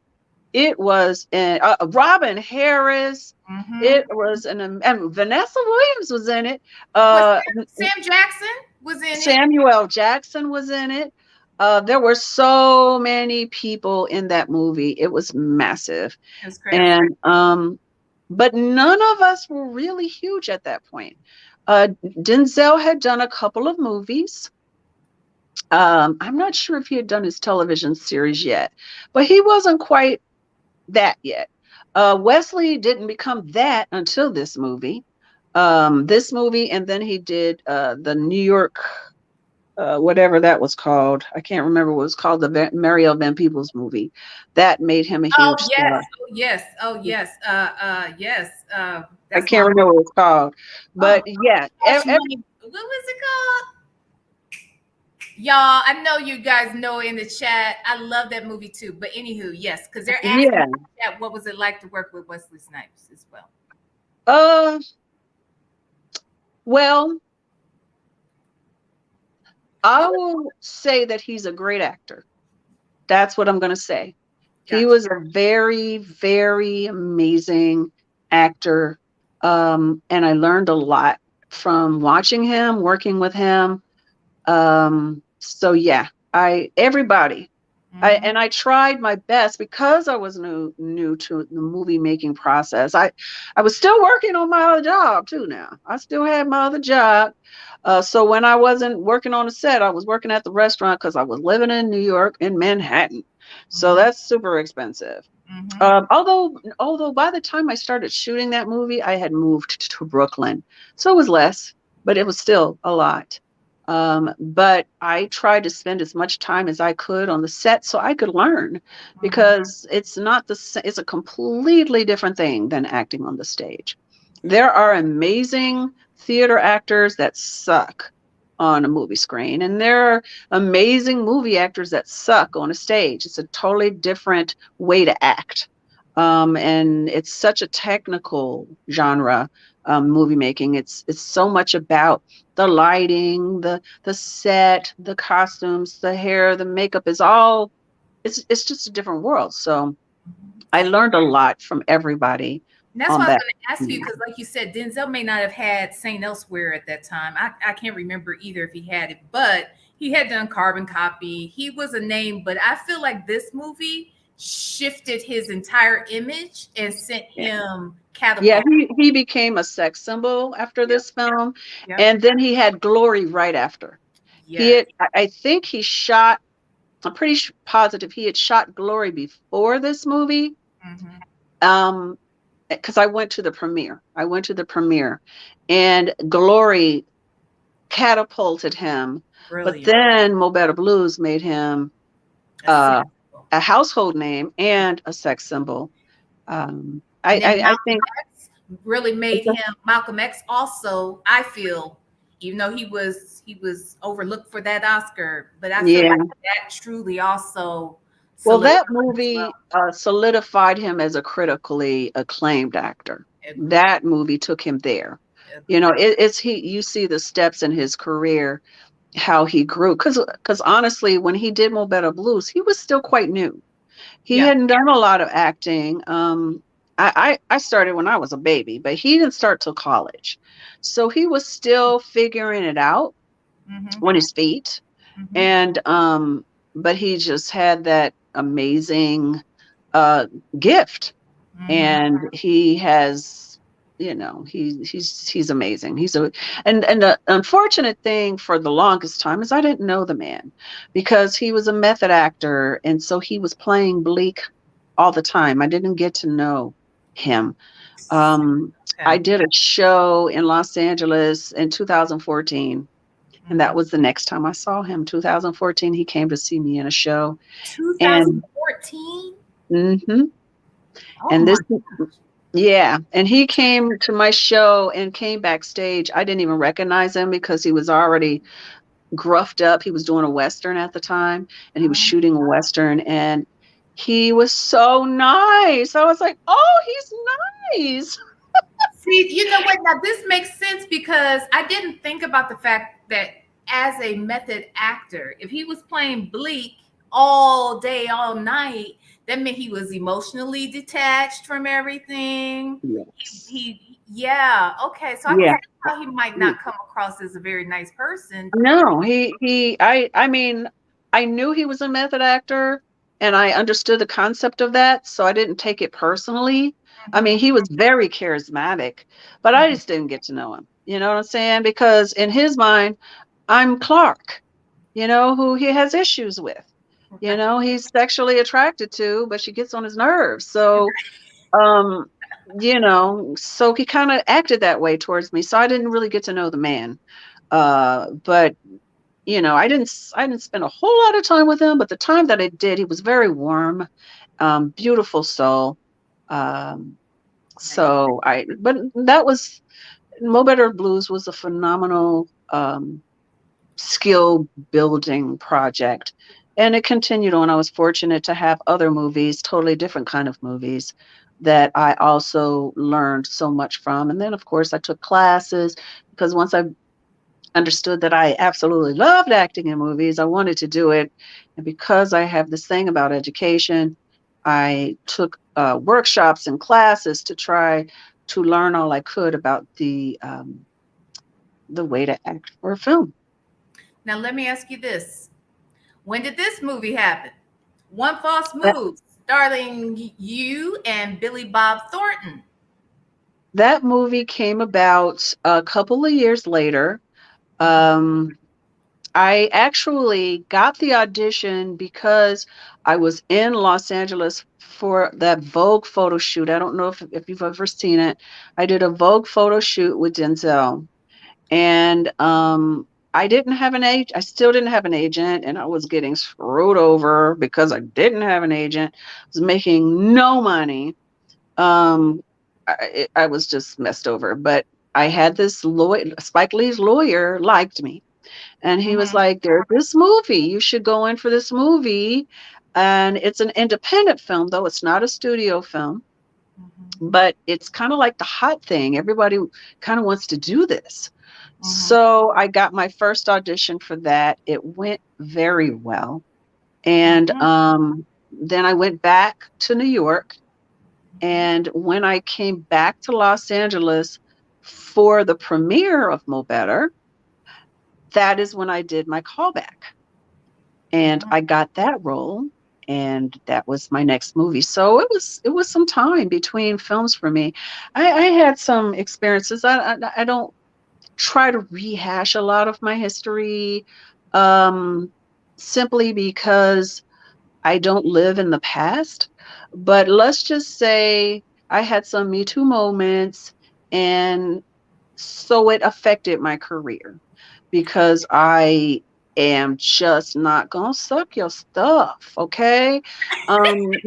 [SPEAKER 3] it was Robin Harris.
[SPEAKER 2] Mm-hmm.
[SPEAKER 3] It was and Vanessa Williams was in it.
[SPEAKER 2] Was
[SPEAKER 3] Uh,
[SPEAKER 2] Sam Jackson was in it?
[SPEAKER 3] Samuel Jackson was in it. There were so many people in that movie. It was massive.
[SPEAKER 2] That's crazy.
[SPEAKER 3] And but none of us were really huge at that point. Denzel had done a couple of movies. I'm not sure if he had done his television series yet, but he wasn't quite that yet. Wesley didn't become that until this movie. And then he did the New York, whatever that was called. I can't remember what it was called. The Mario Van Peebles movie that made him a
[SPEAKER 2] Oh
[SPEAKER 3] huge
[SPEAKER 2] yes,
[SPEAKER 3] star.
[SPEAKER 2] oh yes, oh yes, yes.
[SPEAKER 3] I
[SPEAKER 2] That's my
[SPEAKER 3] can't remember what it's called,
[SPEAKER 2] oh
[SPEAKER 3] but yeah,
[SPEAKER 2] gosh, money. What was it called? Y'all, I know you guys know in the chat. I love that movie too. But anywho, yes, because they're asking
[SPEAKER 3] yeah.
[SPEAKER 2] in the chat, what was it like to work with Wesley Snipes as well?
[SPEAKER 3] Uh, well, I will say that he's a great actor. That's what I'm going to say. He
[SPEAKER 2] Gotcha.
[SPEAKER 3] was a very, very amazing actor. And I learned a lot from watching him, working with him. So yeah, everybody.
[SPEAKER 2] Mm-hmm.
[SPEAKER 3] I tried my best because I was new to the movie making process. I was still working on my other job too now. I still had my other job. So when I wasn't working on the set, I was working at the restaurant because I was living in New York in Manhattan. So
[SPEAKER 2] Mm-hmm.
[SPEAKER 3] that's super expensive. Although by the time I started shooting that movie, I had moved to Brooklyn, so it was less, but it was still a lot. But I tried to spend as much time as I could on the set so I could learn, because it's not it's a completely different thing than acting on the stage. There are amazing theater actors that suck on a movie screen, and there are amazing movie actors that suck on a stage. It's a totally different way to act. And it's such a technical genre, movie making. It's so much about the lighting, the set, the costumes, the hair, the makeup is all, it's just a different world. So I learned a lot from everybody
[SPEAKER 2] And that's
[SPEAKER 3] on
[SPEAKER 2] what I was
[SPEAKER 3] that.
[SPEAKER 2] going to ask you, because, like you said, Denzel may not have had Saint Elsewhere at that time. I can't remember either if he had it, but he had done Carbon Copy. He was a name, but I feel like this movie shifted his entire image and sent him
[SPEAKER 3] Yeah,
[SPEAKER 2] catapult.
[SPEAKER 3] he became a sex symbol after
[SPEAKER 2] Yep.
[SPEAKER 3] this film,
[SPEAKER 2] Yep.
[SPEAKER 3] and then he had Glory right after.
[SPEAKER 2] Yes.
[SPEAKER 3] I think he shot. I'm pretty positive he had shot Glory before this movie. Because I went to the premiere. And Glory catapulted him.
[SPEAKER 2] Brilliant.
[SPEAKER 3] But then Mo Better Blues made him a household name and a sex symbol. I think
[SPEAKER 2] really made him Malcolm X also, I feel, even though he was overlooked for that Oscar, but I feel like that truly also
[SPEAKER 3] that movie solidified him as a critically acclaimed actor. That movie took him there. You know, you see the steps in his career, how he grew, because honestly, when he did Mo Better Blues, he was still quite new. He hadn't done a lot of acting. I started when I was a baby, but he didn't start till college. So he was still figuring it out on his feet. And but he just had that amazing gift. And he has, you know, he's amazing. And the unfortunate thing for the longest time is I didn't know the man, because he was a method actor, and so he was playing bleak all the time. I didn't get to know him. I did a show in Los Angeles in 2014, and that was the next time I saw him. 2014, he came to see me in a show.
[SPEAKER 2] 2014.
[SPEAKER 3] And this, and he came to my show and came backstage. I didn't even recognize him because he was already gruffed up. He was doing a Western at the time, and he was shooting a Western, and he was so nice. I was like, oh, he's nice.
[SPEAKER 2] See, you know what? Now this makes sense, because I didn't think about the fact that as a method actor, if he was playing bleak all day, all night, that meant he was emotionally detached from everything.
[SPEAKER 3] Yes.
[SPEAKER 2] Okay. So I can see how he might not come across as a very nice person.
[SPEAKER 3] No, I mean, I knew he was a method actor, and I understood the concept of that, so I didn't take it personally. I mean, he was very charismatic, but I just didn't get to know him. You know what I'm saying? Because in his mind, I'm Clark, you know, who he has issues with. You know, he's sexually attracted to, but she gets on his nerves. So, you know, so he kind of acted that way towards me. So I didn't really get to know the man. But you know, I didn't spend a whole lot of time with him, but the time that I did, he was very warm, beautiful soul. But that was, Mo Better Blues was a phenomenal skill building project, and it continued on. I was fortunate to have other movies, totally different kind of movies, that I also learned so much from. And then of course I took classes, because once I understood that I absolutely loved acting in movies, I wanted to do it. And because I have this thing about education, I took workshops and classes to try to learn all I could about the way to act for a film.
[SPEAKER 2] Now, let me ask you this. When did this movie happen? One False Move, starring you and Billy Bob Thornton.
[SPEAKER 3] That movie came about a couple of years later. I I actually got the audition because I was in Los Angeles for that Vogue photo shoot. I don't know if you've ever seen it. I did a Vogue photo shoot with Denzel. And I didn't have an agent. I still didn't have an agent, and I was getting screwed over because I didn't have an agent. I was making no money. Um, I was just messed over. But I had this lawyer, Spike Lee's lawyer, liked me, and he was
[SPEAKER 2] Mm-hmm.
[SPEAKER 3] like, "There's this movie. You should go in for this movie." And it's an independent film, though it's not a studio film,
[SPEAKER 2] Mm-hmm.
[SPEAKER 3] but it's kind of like the hot thing. Everybody kind of wants to do this.
[SPEAKER 2] Mm-hmm.
[SPEAKER 3] So I got my first audition for that. It went very well. And
[SPEAKER 2] Mm-hmm.
[SPEAKER 3] then I went back to New York. And when I came back to Los Angeles for the premiere of Mo Better, that is when I did my callback. And
[SPEAKER 2] Mm-hmm.
[SPEAKER 3] I got that role. And that was my next movie. So it was some time between films for me. I had some experiences. I don't try to rehash a lot of my history, um, simply because I don't live in the past. But let's just say I had some Me Too moments, and so it affected my career because I am just not gonna suck your stuff, okay? Um,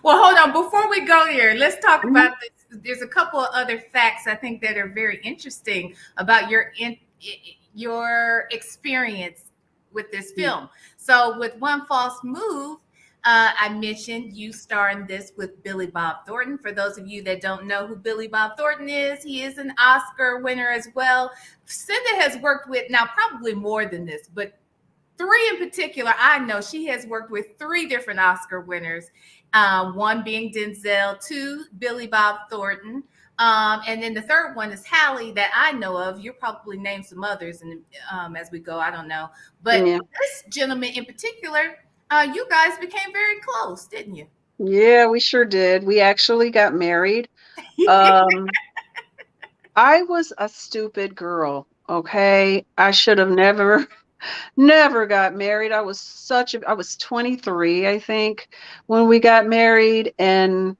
[SPEAKER 2] Well, hold on. Before we go here, let's talk
[SPEAKER 3] mhm,
[SPEAKER 2] about this. There's a couple of other facts I think that are very interesting about your experience with this film. So, with One False Move, I mentioned you star in this with Billy Bob Thornton. For those of you that don't know who Billy Bob Thornton is, he is an Oscar winner as well. Cynda has worked with, now probably more than this, but three in particular, I know she has worked with three different Oscar winners. One being Denzel, two Billy Bob Thornton, and then the third one is Halle that I know of. You'll probably name some others, and as we go, I don't know. But
[SPEAKER 3] yeah,
[SPEAKER 2] this gentleman in particular, you guys became very close, didn't you?
[SPEAKER 3] yeah, we sure did. We actually got married. Um, I was a stupid girl, okay? I should have never never got married. I was 23, I think, when we got married, and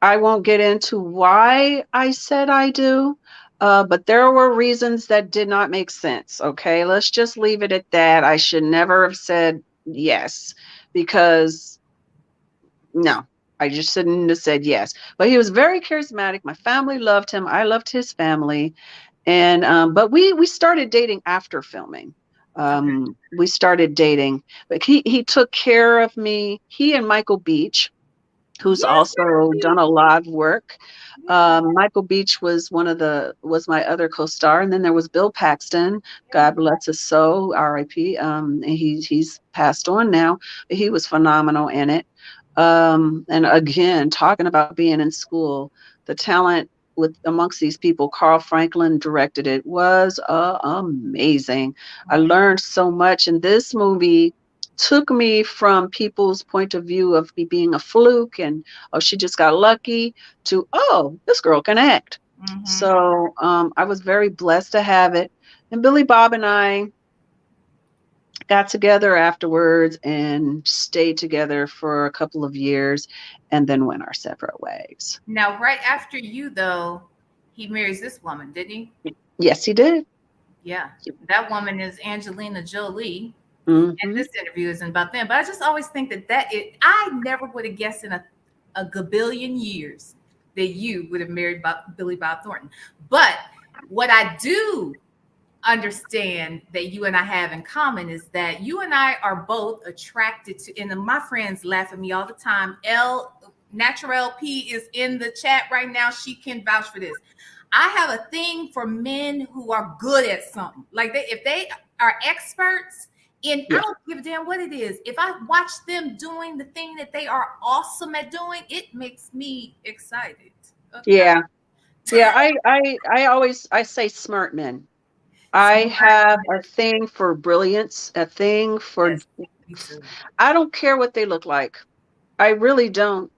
[SPEAKER 3] I won't get into why I said I do. But there were reasons that did not make sense. Okay, let's just leave it at that. I should never have said yes because no, I just shouldn't have said yes. But he was very charismatic. My family loved him. I loved his family. And but we started dating after filming.
[SPEAKER 2] Okay.
[SPEAKER 3] We started dating, but he took care of me. He and Michael Beach, who's
[SPEAKER 2] Yes,
[SPEAKER 3] also done a lot of work.
[SPEAKER 2] yeah,
[SPEAKER 3] Michael Beach was my other co-star, and then there was Bill Paxton.
[SPEAKER 2] yeah.
[SPEAKER 3] God bless his soul, R.I.P. And he's passed on now. But he was phenomenal in it. And again, talking about being in school, the talent with amongst these people, Carl Franklin directed it, was amazing. I learned so much, and this movie took me from people's point of view of me being a fluke and oh she just got lucky to oh this girl can act.
[SPEAKER 2] Mm-hmm.
[SPEAKER 3] So I was very blessed to have it. And Billy Bob and I got together afterwards and stayed together for a couple of years and then went our separate ways.
[SPEAKER 2] Now, right after you, though, he marries this woman, didn't he?
[SPEAKER 3] Yes, he did.
[SPEAKER 2] Yeah, that woman is Angelina Jolie, and
[SPEAKER 3] Hmm.
[SPEAKER 2] this interview isn't about them. But I just always think I never would have guessed in a gabillion years that you would have married Billy Bob Thornton. But what I do understand that you and I have in common is that you and I are both attracted to, and my friends laugh at me all the time. Natural LP is in the chat right now. She can vouch for this. I have a thing for men who are good at something. Like if they are experts in, I
[SPEAKER 3] Yeah.
[SPEAKER 2] don't give a damn what it is. If I watch them doing the thing that they are awesome at doing, it makes me excited. Okay.
[SPEAKER 3] Yeah. Yeah. I say smart men. I
[SPEAKER 2] Smart.
[SPEAKER 3] have a thing for brilliance, a thing for
[SPEAKER 2] Yes, me too.
[SPEAKER 3] I don't care what they look like. I really don't.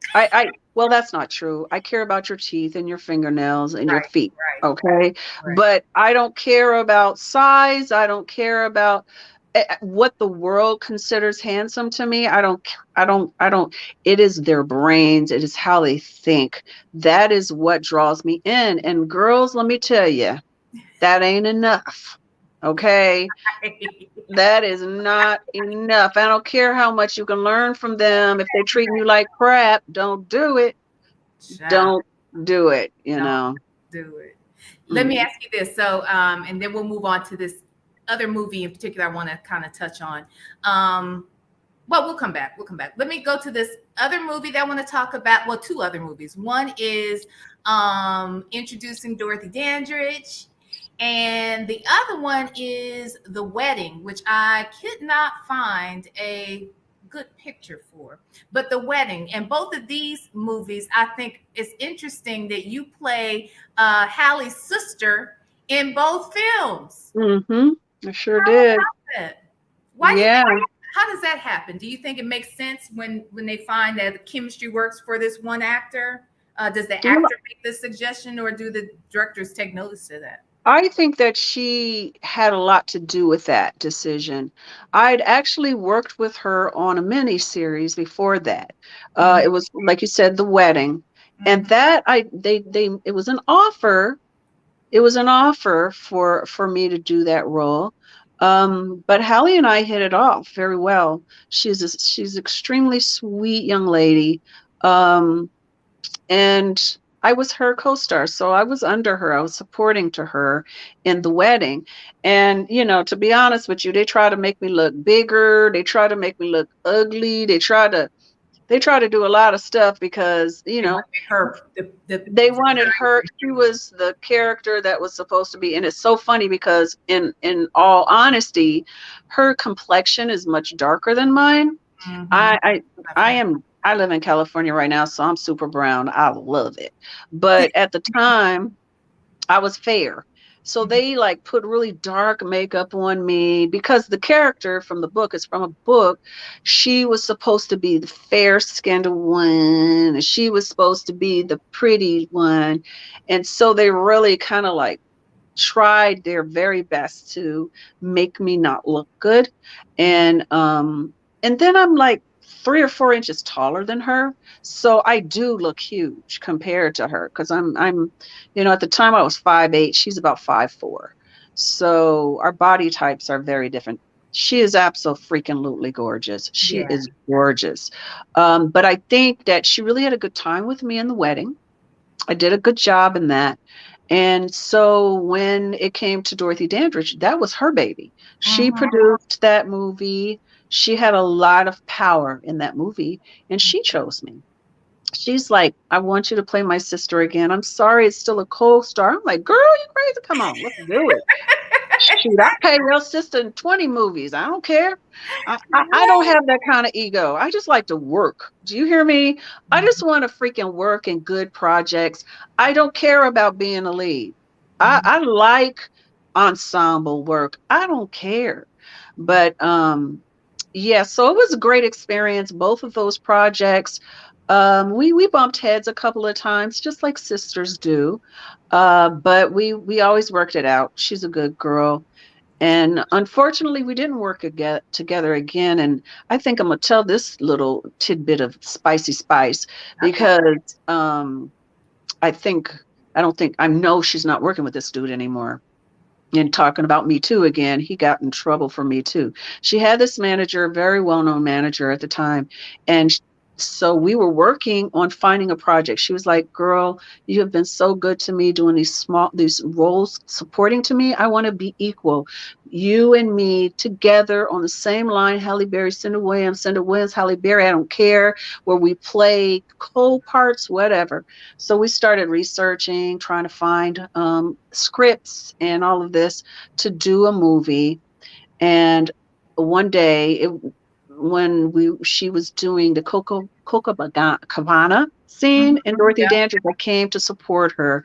[SPEAKER 3] Well, that's not true. I care about your teeth and your fingernails and your
[SPEAKER 2] Right,
[SPEAKER 3] feet.
[SPEAKER 2] right,
[SPEAKER 3] Okay.
[SPEAKER 2] right.
[SPEAKER 3] But I don't care about size. I don't care about what the world considers handsome to me. I don't. It is their brains. It is how they think. That is what draws me in. And girls, let me tell you, that ain't enough. Okay. That is not enough. I don't care how much you can learn from them. If they're treating you like crap, don't do it.
[SPEAKER 2] Child,
[SPEAKER 3] Don't do it,
[SPEAKER 2] don't do it. Let me
[SPEAKER 3] Mm.
[SPEAKER 2] ask you this. So, and then we'll move on to this other movie in particular I want to kind of touch on. Well, we'll come back. We'll come back. Let me go to this other movie that I want to talk about. Well, two other movies. One is Introducing Dorothy Dandridge. And the other one is The Wedding, which I could not find a good picture for. But The Wedding, and both of these movies, I think it's interesting that you play Halle's sister in both films.
[SPEAKER 3] I sure did.
[SPEAKER 2] Why do you
[SPEAKER 3] Yeah.
[SPEAKER 2] think, how does that happen? Do you think it makes sense when they find that the chemistry works for this one actor? Does the actor make the suggestion, or do the directors take notice of that?
[SPEAKER 3] I think that she had a lot to do with that decision. I'd actually worked with her on a mini series before that. It was, like you said, The Wedding, and that it was an offer. It was an offer for me to do that role. But Halle and I hit it off very well. She's extremely sweet young lady. And I was her co-star, so I was under her. I was supporting to her in The Wedding. And, to be honest with you, they try to make me look bigger. They try to make me look ugly. They try to do a lot of stuff because, they wanted her. She was the character that was supposed to be. And it's so funny because in all honesty, her complexion is much darker than mine. I live in California right now, so I'm super brown. I love it. But at the time, I was fair. So they like put really dark makeup on me because the character from the book is from a book. She was supposed to be the fair-skinned one. She was supposed to be the pretty one. And so they really kind of like tried their very best to make me not look good. And then I'm like 3 or 4 inches taller than her. So I do look huge compared to her because I'm at the time I was 5'8", she's about 5'4". So our body types are very different. She is absolutely gorgeous. She is gorgeous. But I think that she really had a good time with me in The Wedding. I did a good job in that. And so when it came to Dorothy Dandridge, that was her baby. She produced that movie. She had a lot of power in that movie, and she chose me. She's like, I want you to play my sister again. I'm sorry, it's still a co-star. I'm like, girl, you crazy? Come on, let's do it. Shoot, I pay your sister in 20 movies. I don't care. I don't have that kind of ego. I just like to work. Do you hear me? I just want to freaking work in good projects. I don't care about being a lead. I like ensemble work. I don't care. But yeah, so it was a great experience. Both of those projects. We bumped heads a couple of times, just like sisters do. But we always worked it out. She's a good girl. And unfortunately, we didn't work together again. And I think I'm going to tell this little tidbit of spicy spice because I know she's not working with this dude anymore. And talking about Me Too again, he got in trouble for Me Too. She had this manager, very well-known manager at the time, and so we were working on finding a project. She was like, girl, you have been so good to me doing these roles, supporting to me. I want to be equal. You and me together on the same line, Halle Berry, Cynda Williams, Halle Berry, I don't care, where we play co-parts, whatever. So we started researching, trying to find scripts and all of this to do a movie. And one day, when she was doing the Copacabana scene in Dorothy Dandridge, I came to support her,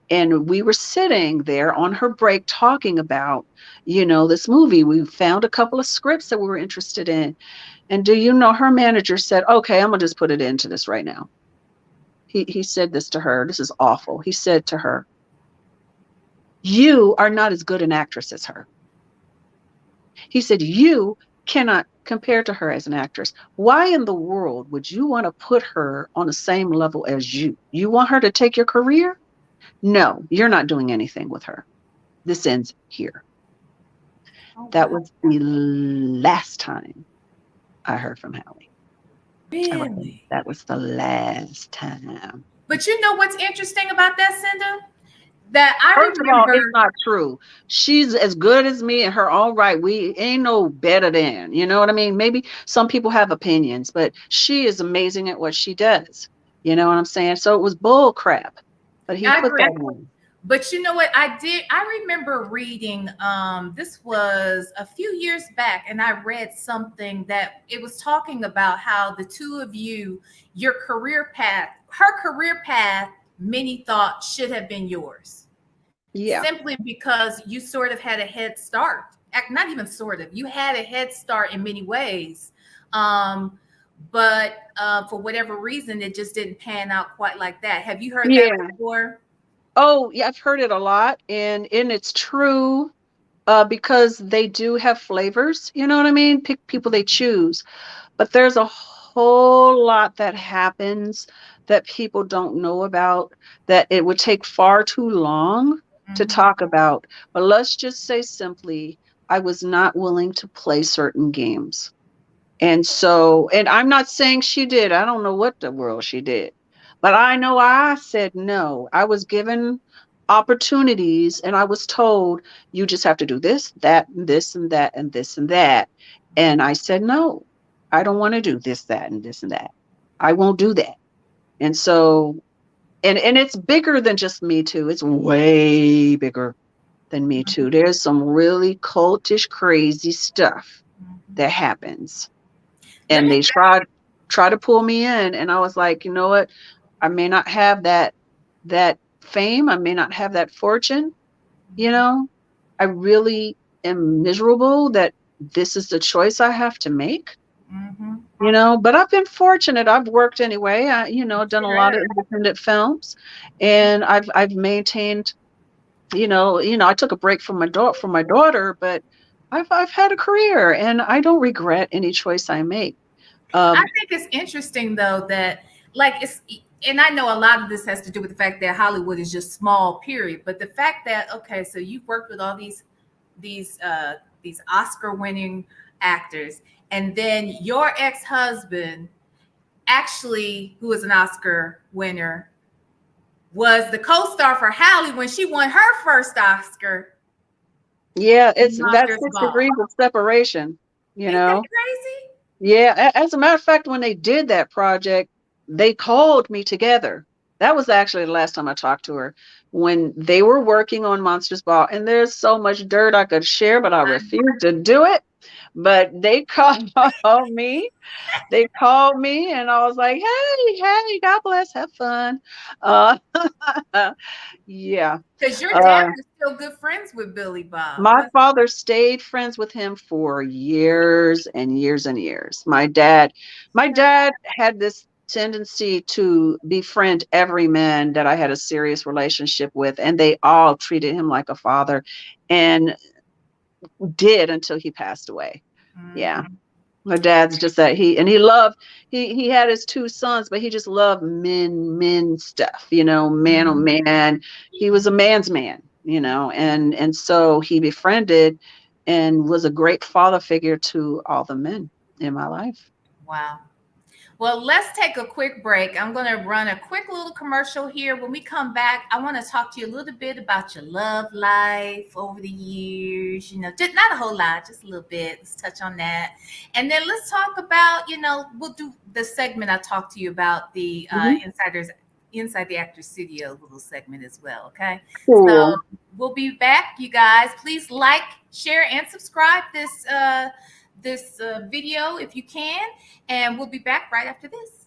[SPEAKER 3] and we were sitting there on her break talking about, this movie. We found a couple of scripts that we were interested in, and do you know, her manager said, okay, I'm gonna just put it into this right now. he said this to her. This is awful. He said to her, "You are not as good an actress as her." He said, "You cannot compare to her as an actress. Why in the world would you want to put her on the same level as you? You want her to take your career? No, you're not doing anything with her. This ends here."
[SPEAKER 2] Oh,
[SPEAKER 3] That
[SPEAKER 2] wow.
[SPEAKER 3] was the last time I heard from Halle.
[SPEAKER 2] Really?
[SPEAKER 3] That was the last time.
[SPEAKER 2] But you know what's interesting about that, Cynda? That I
[SPEAKER 3] First of all,
[SPEAKER 2] remember.
[SPEAKER 3] it's not true. She's as good as me in her own right. We ain't no better than, you know what I mean? Maybe some people have opinions, but she is amazing at what she does. You know what I'm saying? So it was bull crap. But he
[SPEAKER 2] I
[SPEAKER 3] put
[SPEAKER 2] agree.
[SPEAKER 3] that on.
[SPEAKER 2] But you know what I remember reading, this was a few years back, and I read something that it was talking about how the two of you, your career path, her career path, many thought should have been yours.
[SPEAKER 3] Yeah.
[SPEAKER 2] Simply because you sort of had a head start. Not even sort of, you had a head start in many ways. But for whatever reason, it just didn't pan out quite like that. Have you heard that before?
[SPEAKER 3] Oh, yeah, I've heard it a lot, and it's true, because they do have flavors, you know what I mean? Pick people they choose. But there's a whole lot that happens that people don't know about, that it would take far too long to talk about. But let's just say simply, I was not willing to play certain games. And so, and I'm not saying she did. I don't know what the world she did. But I know I said no. I was given opportunities and I was told, you just have to do this, that, and this, and that, and this, and that. And I said, no, I don't want to do this, that, and this, and that. I won't do that. And so, and it's bigger than just Me Too. It's way bigger than Me Too. There's some really cultish, crazy stuff that happens. And they try to pull me in. And I was like, you know what? I may not have that fame. I may not have that fortune. You know, I really am miserable that this is the choice I have to make. You know, but I've been fortunate. I've worked anyway. I, done a lot of independent films, and I've maintained, I took a break from my daughter, but I've had a career and I don't regret any choice I make.
[SPEAKER 2] I think it's interesting though that and I know a lot of this has to do with the fact that Hollywood is just small, period. But the fact that, okay, so you've worked with all these Oscar-winning actors, and then your ex-husband, actually, who is an Oscar winner, was the co-star for Halle when she won her first Oscar.
[SPEAKER 3] Yeah, that's 6 degrees of separation.
[SPEAKER 2] Isn't that crazy?
[SPEAKER 3] Yeah, as a matter of fact, when they did that project, they called me together. That was actually the last time I talked to her, when they were working on Monsters Ball. And there's so much dirt I could share, but I refused to do it. But they called me. They called me, and I was like, hey, God bless, have fun. Yeah.
[SPEAKER 2] Because your dad was still good friends with Billy Bob.
[SPEAKER 3] My father stayed friends with him for years and years and years. My dad had this tendency to befriend every man that I had a serious relationship with, and they all treated him like a father, and did until he passed away. Yeah. My dad's just that he had his 2 sons, but he just loved men stuff, man on man. He was a man's man, and so he befriended and was a great father figure to all the men in my life.
[SPEAKER 2] Wow. Well, let's take a quick break. I'm going to run a quick little commercial here. When we come back, I want to talk to you a little bit about your love life over the years, just not a whole lot, just a little bit. Let's touch on that. And then let's talk about, we'll do the segment I talked to you about, the Inside the Actors Studio little segment as well. Okay.
[SPEAKER 3] Cool.
[SPEAKER 2] So we'll be back, you guys. Please like, share, and subscribe this video if you can, and we'll be back right after this.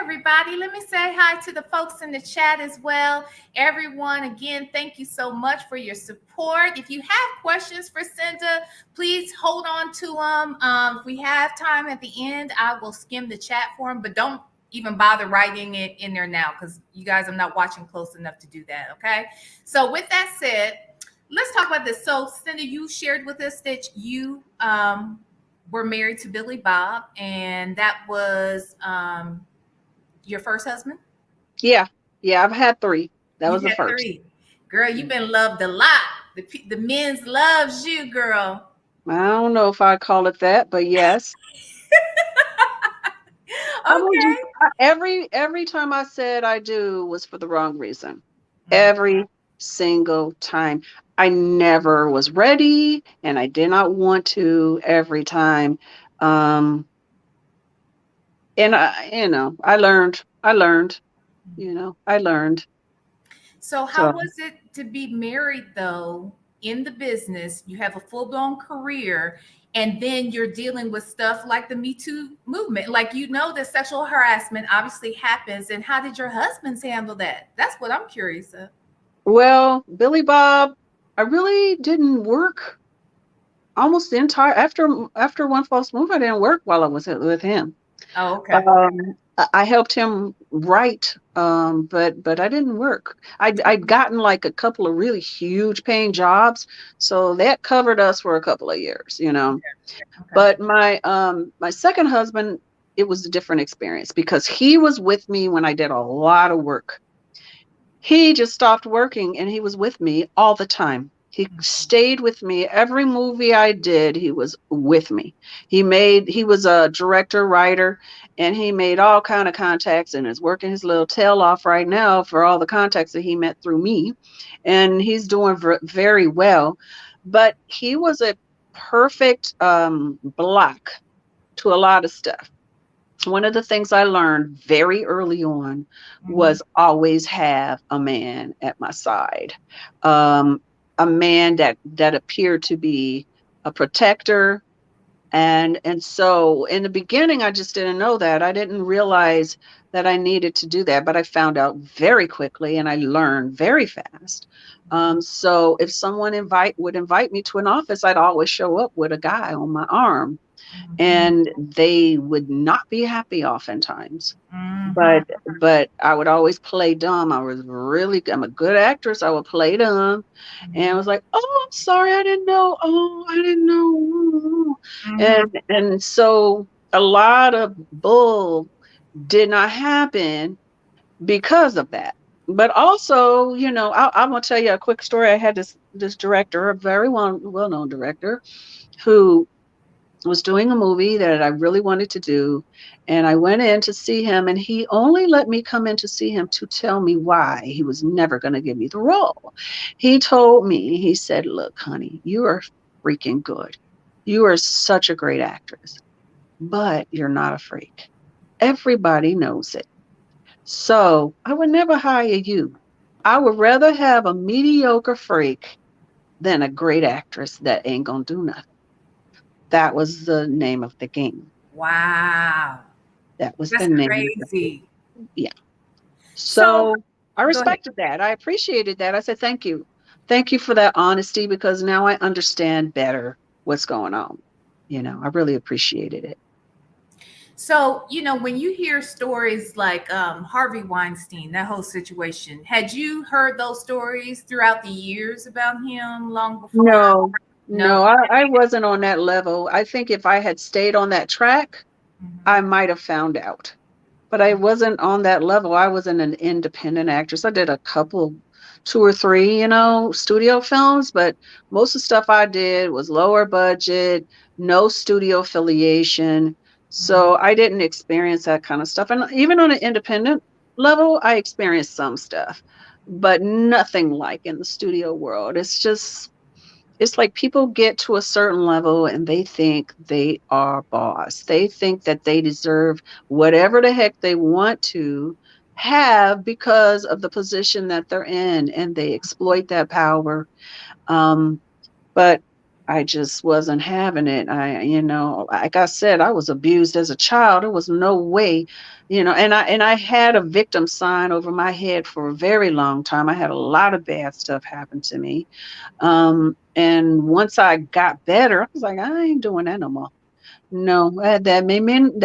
[SPEAKER 2] everybody. Let me say hi to the folks in the chat as well. Everyone, again, thank you so much for your support. If you have questions for Cynda, please hold on to them. If we have time at the end, I will skim the chat for them, but don't even bother writing it in there now because you guys, I'm not watching close enough to do that, okay? So with that said, let's talk about this. So Cynda, you shared with us that you were married to Billy Bob, and that was your first husband?
[SPEAKER 3] Yeah. I've had 3. That
[SPEAKER 2] You
[SPEAKER 3] was the
[SPEAKER 2] had
[SPEAKER 3] first.
[SPEAKER 2] 3. Girl, you've been loved a lot. The men's loves you, girl.
[SPEAKER 3] I don't know if I call it that, but yes.
[SPEAKER 2] Okay.
[SPEAKER 3] Every time I said I do was for the wrong reason. Every single time. I never was ready and I did not want to every time. And I learned.
[SPEAKER 2] So how
[SPEAKER 3] So,
[SPEAKER 2] was it to be married though in the business? You have a full-blown career and then you're dealing with stuff like the Me Too movement. Like, you know, that sexual harassment obviously happens. And how did your husbands handle that? That's what I'm curious of.
[SPEAKER 3] well, Billy Bob, I really didn't work almost the entire after One False Move. I didn't work while I was with him.
[SPEAKER 2] Oh, okay.
[SPEAKER 3] I helped him write, but I didn't work. I'd gotten like a couple of really huge paying jobs, so that covered us for a couple of years,
[SPEAKER 2] Okay.
[SPEAKER 3] But my second husband, it was a different experience because he was with me when I did a lot of work. He just stopped working and he was with me all the time. He stayed with me. Every movie I did, he was with me. He was a director, writer, and he made all kind of contacts and is working his little tail off right now for all the contacts that he met through me. And he's doing very well. But he was a perfect block to a lot of stuff. One of the things I learned very early on was always have a man at my side. A man that appeared to be a protector. And so in the beginning, I just didn't know that. I didn't realize that I needed to do that, but I found out very quickly and I learned very fast. So if someone would invite me to an office, I'd always show up with a guy on my arm. And they would not be happy oftentimes. But I would always play dumb. I'm a good actress. I would play dumb. And I was like, oh, I'm sorry, I didn't know. Oh, I didn't know. And so a lot of bull did not happen because of that. But also, I'm gonna tell you a quick story. I had this director, a very well-known director, who was doing a movie that I really wanted to do. And I went in to see him, and he only let me come in to see him to tell me why he was never going to give me the role. He told me, he said, look, honey, you are freaking good. You are such a great actress, but you're not a freak. Everybody knows it. So I would never hire you. I would rather have a mediocre freak than a great actress that ain't going to do nothing. That was the name of the game.
[SPEAKER 2] Wow.
[SPEAKER 3] That was
[SPEAKER 2] That's
[SPEAKER 3] the name
[SPEAKER 2] crazy.
[SPEAKER 3] of the game. Yeah. So I respected that. I appreciated that. I said, thank you. Thank you for that honesty, because now I understand better what's going on. I really appreciated it.
[SPEAKER 2] So, when you hear stories like Harvey Weinstein, that whole situation, had you heard those stories throughout the years about him long before?
[SPEAKER 3] No, I wasn't on that level. I think if I had stayed on that track, I might have found out. But I wasn't on that level. I wasn't an independent actress. I did a couple, 2 or 3, studio films, but most of the stuff I did was lower budget, no studio affiliation. So I didn't experience that kind of stuff. And even on an independent level, I experienced some stuff, but nothing like in the studio world. It's like people get to a certain level and they think they are boss. They think that they deserve whatever the heck they want to have because of the position that they're in, and they exploit that power. But I just wasn't having it. Like I said, I was abused as a child. There was no way, and I had a victim sign over my head for a very long time. I had a lot of bad stuff happen to me. And once I got better, I was like, I ain't doing that no more. No, that may mean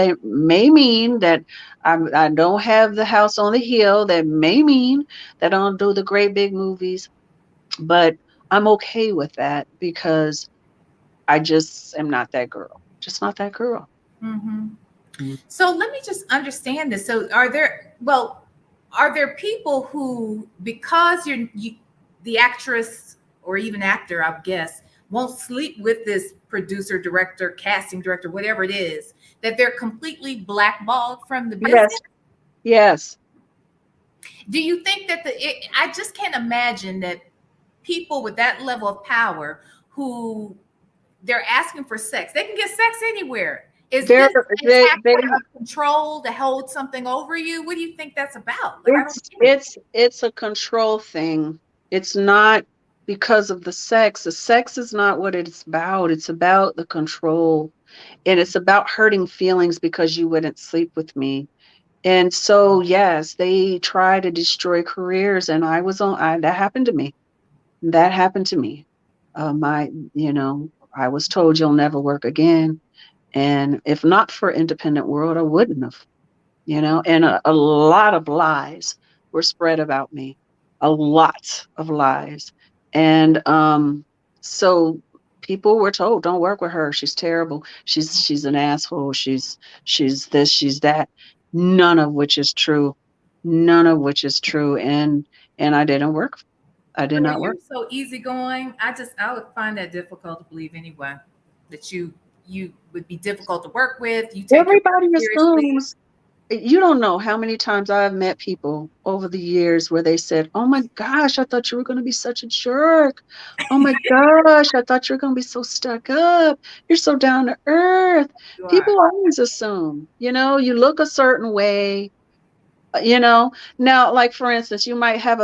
[SPEAKER 3] that I don't have the house on the hill. That may mean that I don't do the great big movies, but I'm okay with that because I just am not that girl. Just not that girl.
[SPEAKER 2] Mm-hmm.
[SPEAKER 3] Mm.
[SPEAKER 2] So let me just understand this. So are there people who, because the actress or even actor, I guess, won't sleep with this producer, director, casting director, whatever it is, that they're completely blackballed from the business?
[SPEAKER 3] Yes. Yes.
[SPEAKER 2] Do you think that I just can't imagine that people with that level of power who they're asking for sex, they can get sex anywhere. Is this a tactic of control to hold something over you? What do you think that's about? Like,
[SPEAKER 3] it's a control thing. It's not because of the sex. The sex is not what it's about. It's about the control. And it's about hurting feelings because you wouldn't sleep with me. And so, yes, they try to destroy careers. And that happened to me. That happened to me. I was told you'll never work again. And if not for Independent World, I wouldn't have, and a lot of lies were spread about me, a lot of lies. And so people were told, don't work with her. She's terrible. She's an asshole. She's this, she's that. None of which is true. None of which is true. And I didn't work. I did not work.
[SPEAKER 2] You're so easygoing. I would find that difficult to believe anyway. That you would be difficult to work with. You take
[SPEAKER 3] everybody assumes. You don't know how many times I've met people over the years where they said, oh my gosh, I thought you were going to be such a jerk. Oh my gosh, I thought you were going to be so stuck up. You're so down to earth. People always assume, you look a certain way, now, like, for instance, you might have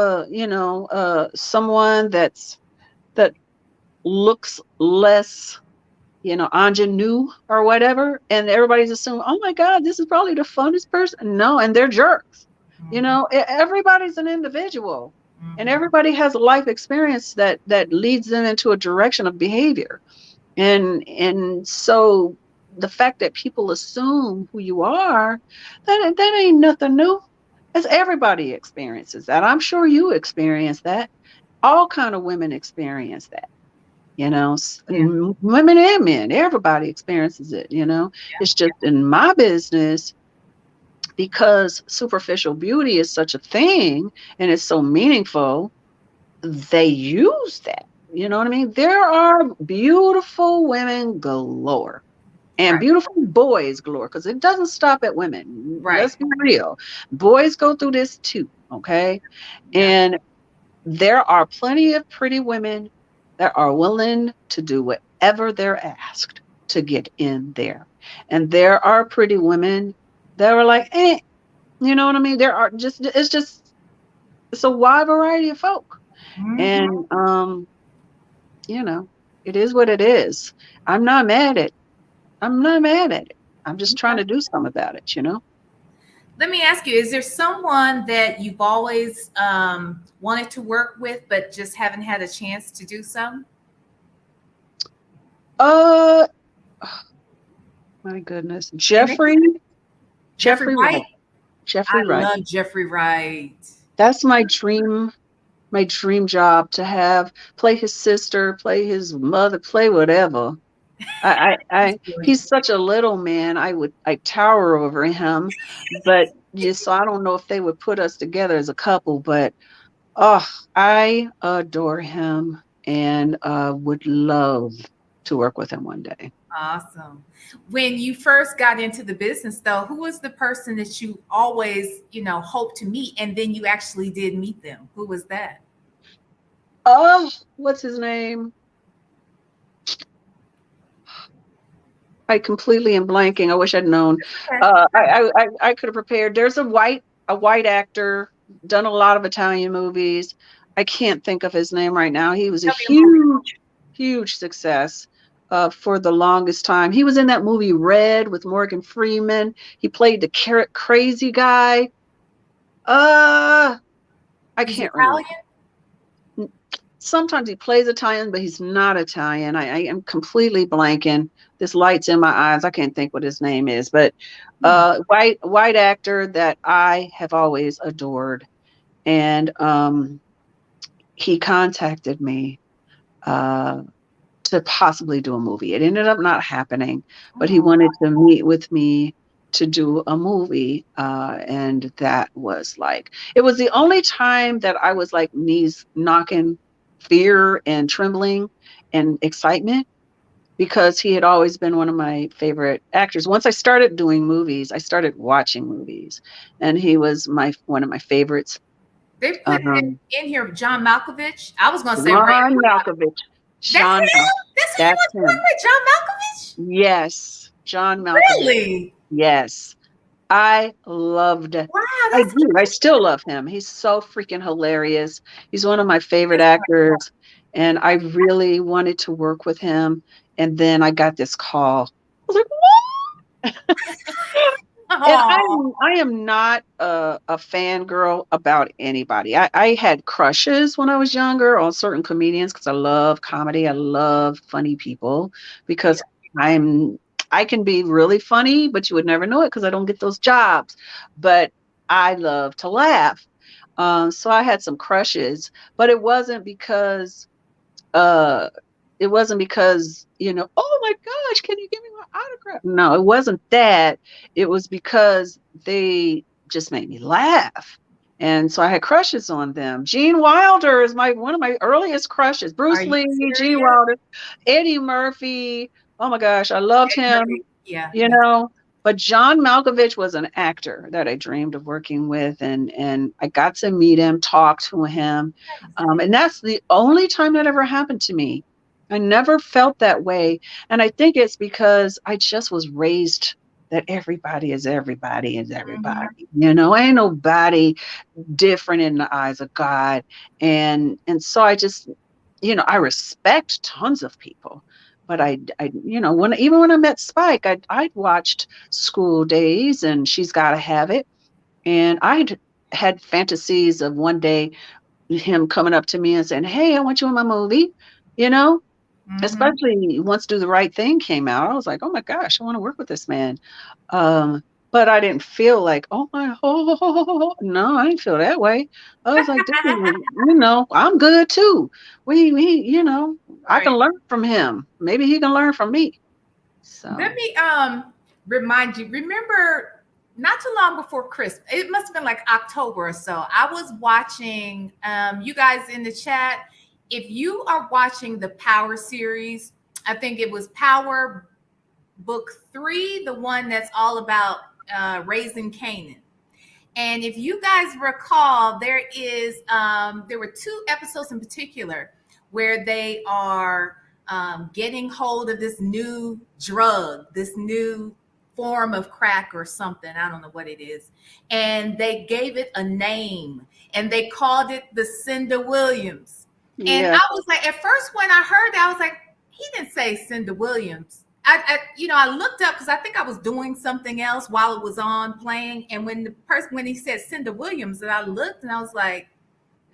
[SPEAKER 3] someone that looks less ingenue or whatever, and everybody's assuming, oh my God, this is probably the funnest person. No, and they're jerks. Everybody's an individual, and everybody has a life experience that leads them into a direction of behavior. And so the fact that people assume who you are, that ain't nothing new. As everybody experiences that. I'm sure you experience that. All kind of women experience that. Women and men, everybody experiences it. It's just in my business, because superficial beauty is such a thing and it's so meaningful, they use that. You know what I mean? There are beautiful women galore and beautiful boys galore, because it doesn't stop at women. Let's be real. Boys go through this too. Okay. And there are plenty of pretty women that are willing to do whatever they're asked to get in there. And there are pretty women that are like, you know what I mean? It's a wide variety of folk. And, it is what it is. I'm not mad at it. I'm just trying to do something about it,
[SPEAKER 2] Let me ask you, is there someone that you've always wanted to work with, but just haven't had a chance to do so?
[SPEAKER 3] My goodness. Jeffrey
[SPEAKER 2] Wright.
[SPEAKER 3] Jeffrey Wright.
[SPEAKER 2] I love Jeffrey Wright.
[SPEAKER 3] That's my dream job, to play his sister, play his mother, play whatever. He's such a little man. I tower over him, but so I don't know if they would put us together as a couple, but I adore him and would love to work with him one day.
[SPEAKER 2] Awesome. When you first got into the business, though, who was the person that you always, hoped to meet, and then you actually did meet them? Who was that?
[SPEAKER 3] What's his name? I completely am blanking. I wish I'd known. I could have prepared. There's a white actor, done a lot of Italian movies. I can't think of his name right now. He was a huge. huge success for the longest time. He was in that movie Red with Morgan Freeman. He played the carrot crazy guy. I
[SPEAKER 2] He's
[SPEAKER 3] can't remember.
[SPEAKER 2] Italian?
[SPEAKER 3] Sometimes he plays Italian, but he's not Italian. I am completely blanking. This light's in my eyes. I can't think what his name is, but white actor that I have always adored. And he contacted me to possibly do a movie. It ended up not happening, but he wanted to meet with me to do a movie. And that was like, it was the only time that I was like knees knocking, fear and trembling and excitement, because he had always been one of my favorite actors. Once I started doing movies, I started watching movies, and he was one of my favorites.
[SPEAKER 2] They put it in here, John Malkovich. I was going to say
[SPEAKER 3] John Malkovich.
[SPEAKER 2] That's him? That's who you was with, John Malkovich?
[SPEAKER 3] Yes, John Malkovich.
[SPEAKER 2] Really?
[SPEAKER 3] Yes. I loved it.
[SPEAKER 2] Wow,
[SPEAKER 3] I still love him. He's so freaking hilarious. He's one of my favorite actors, and I really wanted to work with him. And then I got this call. I was like, what? And I am not a fangirl about anybody. I had crushes when I was younger on certain comedians because I love comedy. I love funny people because I can be really funny, but you would never know it because I don't get those jobs. But I love to laugh. So I had some crushes, but it wasn't because oh my gosh, can you give me my autograph? No, it wasn't that. It was because they just made me laugh. And so I had crushes on them. Gene Wilder is one of my earliest crushes. Bruce Lee, Gene Wilder, Eddie Murphy. Oh my gosh, I loved him.
[SPEAKER 2] Yeah.
[SPEAKER 3] But John Malkovich was an actor that I dreamed of working with, and I got to meet him, talk to him. And that's the only time that ever happened to me. I never felt that way. And I think it's because I just was raised that everybody is everybody is everybody. Ain't nobody different in the eyes of God. And so I just, I respect tons of people. But even when I met Spike, I'd watched School Days and She's Gotta Have It. And I'd had fantasies of one day him coming up to me and saying, hey, I want you in my movie, especially once Do the Right Thing came out. I was like, oh my gosh, I want to work with this man. But I didn't feel like, no, I didn't feel that way. I was like, I'm good too. I can learn from him. Maybe he can learn from me. So
[SPEAKER 2] let me remind you, remember not too long before Christmas, it must have been like October or so, I was watching, you guys in the chat, if you are watching the Power series, I think it was Power Book 3, the one that's all about raising Canaan. And if you guys recall, there were 2 episodes in particular where they are getting hold of this new drug, this new form of crack or something. I don't know what it is. And they gave it a name and they called it the Cynda Williams. And I was like, at first when I heard that, I was like, he didn't say Cynda Williams. I looked up because I think I was doing something else while it was on playing. And when he said Cynda Williams, and I looked and I was like,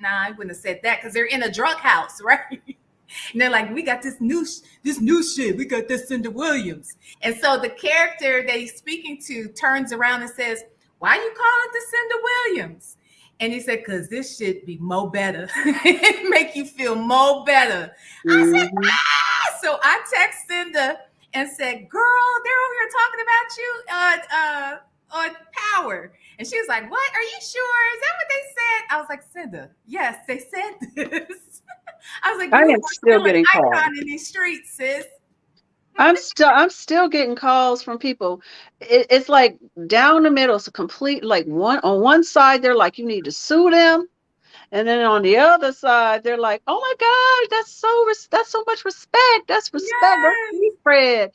[SPEAKER 2] nah, I wouldn't have said that because they're in a drug house, right? And they're like, we got this new shit. We got this Cynda Williams. And so the character that he's speaking to turns around and says, why you call it the Cynda Williams? And he said, because this shit be mo better. It make you feel mo better. I said, So I text Cynda and said, girl, they're over here talking about you on Power. And she was like, what? Are you sure? Is that what they said? I was like, Cynda, yes, they said this. I was like,
[SPEAKER 3] I am still getting calls
[SPEAKER 2] in these streets, sis.
[SPEAKER 3] I'm still getting calls from people. It's like down the middle. It's a complete, like on one side, they're like, you need to sue them. And then on the other side, they're like, oh my gosh, that's so much respect. That's respect. Yes. That's Fred.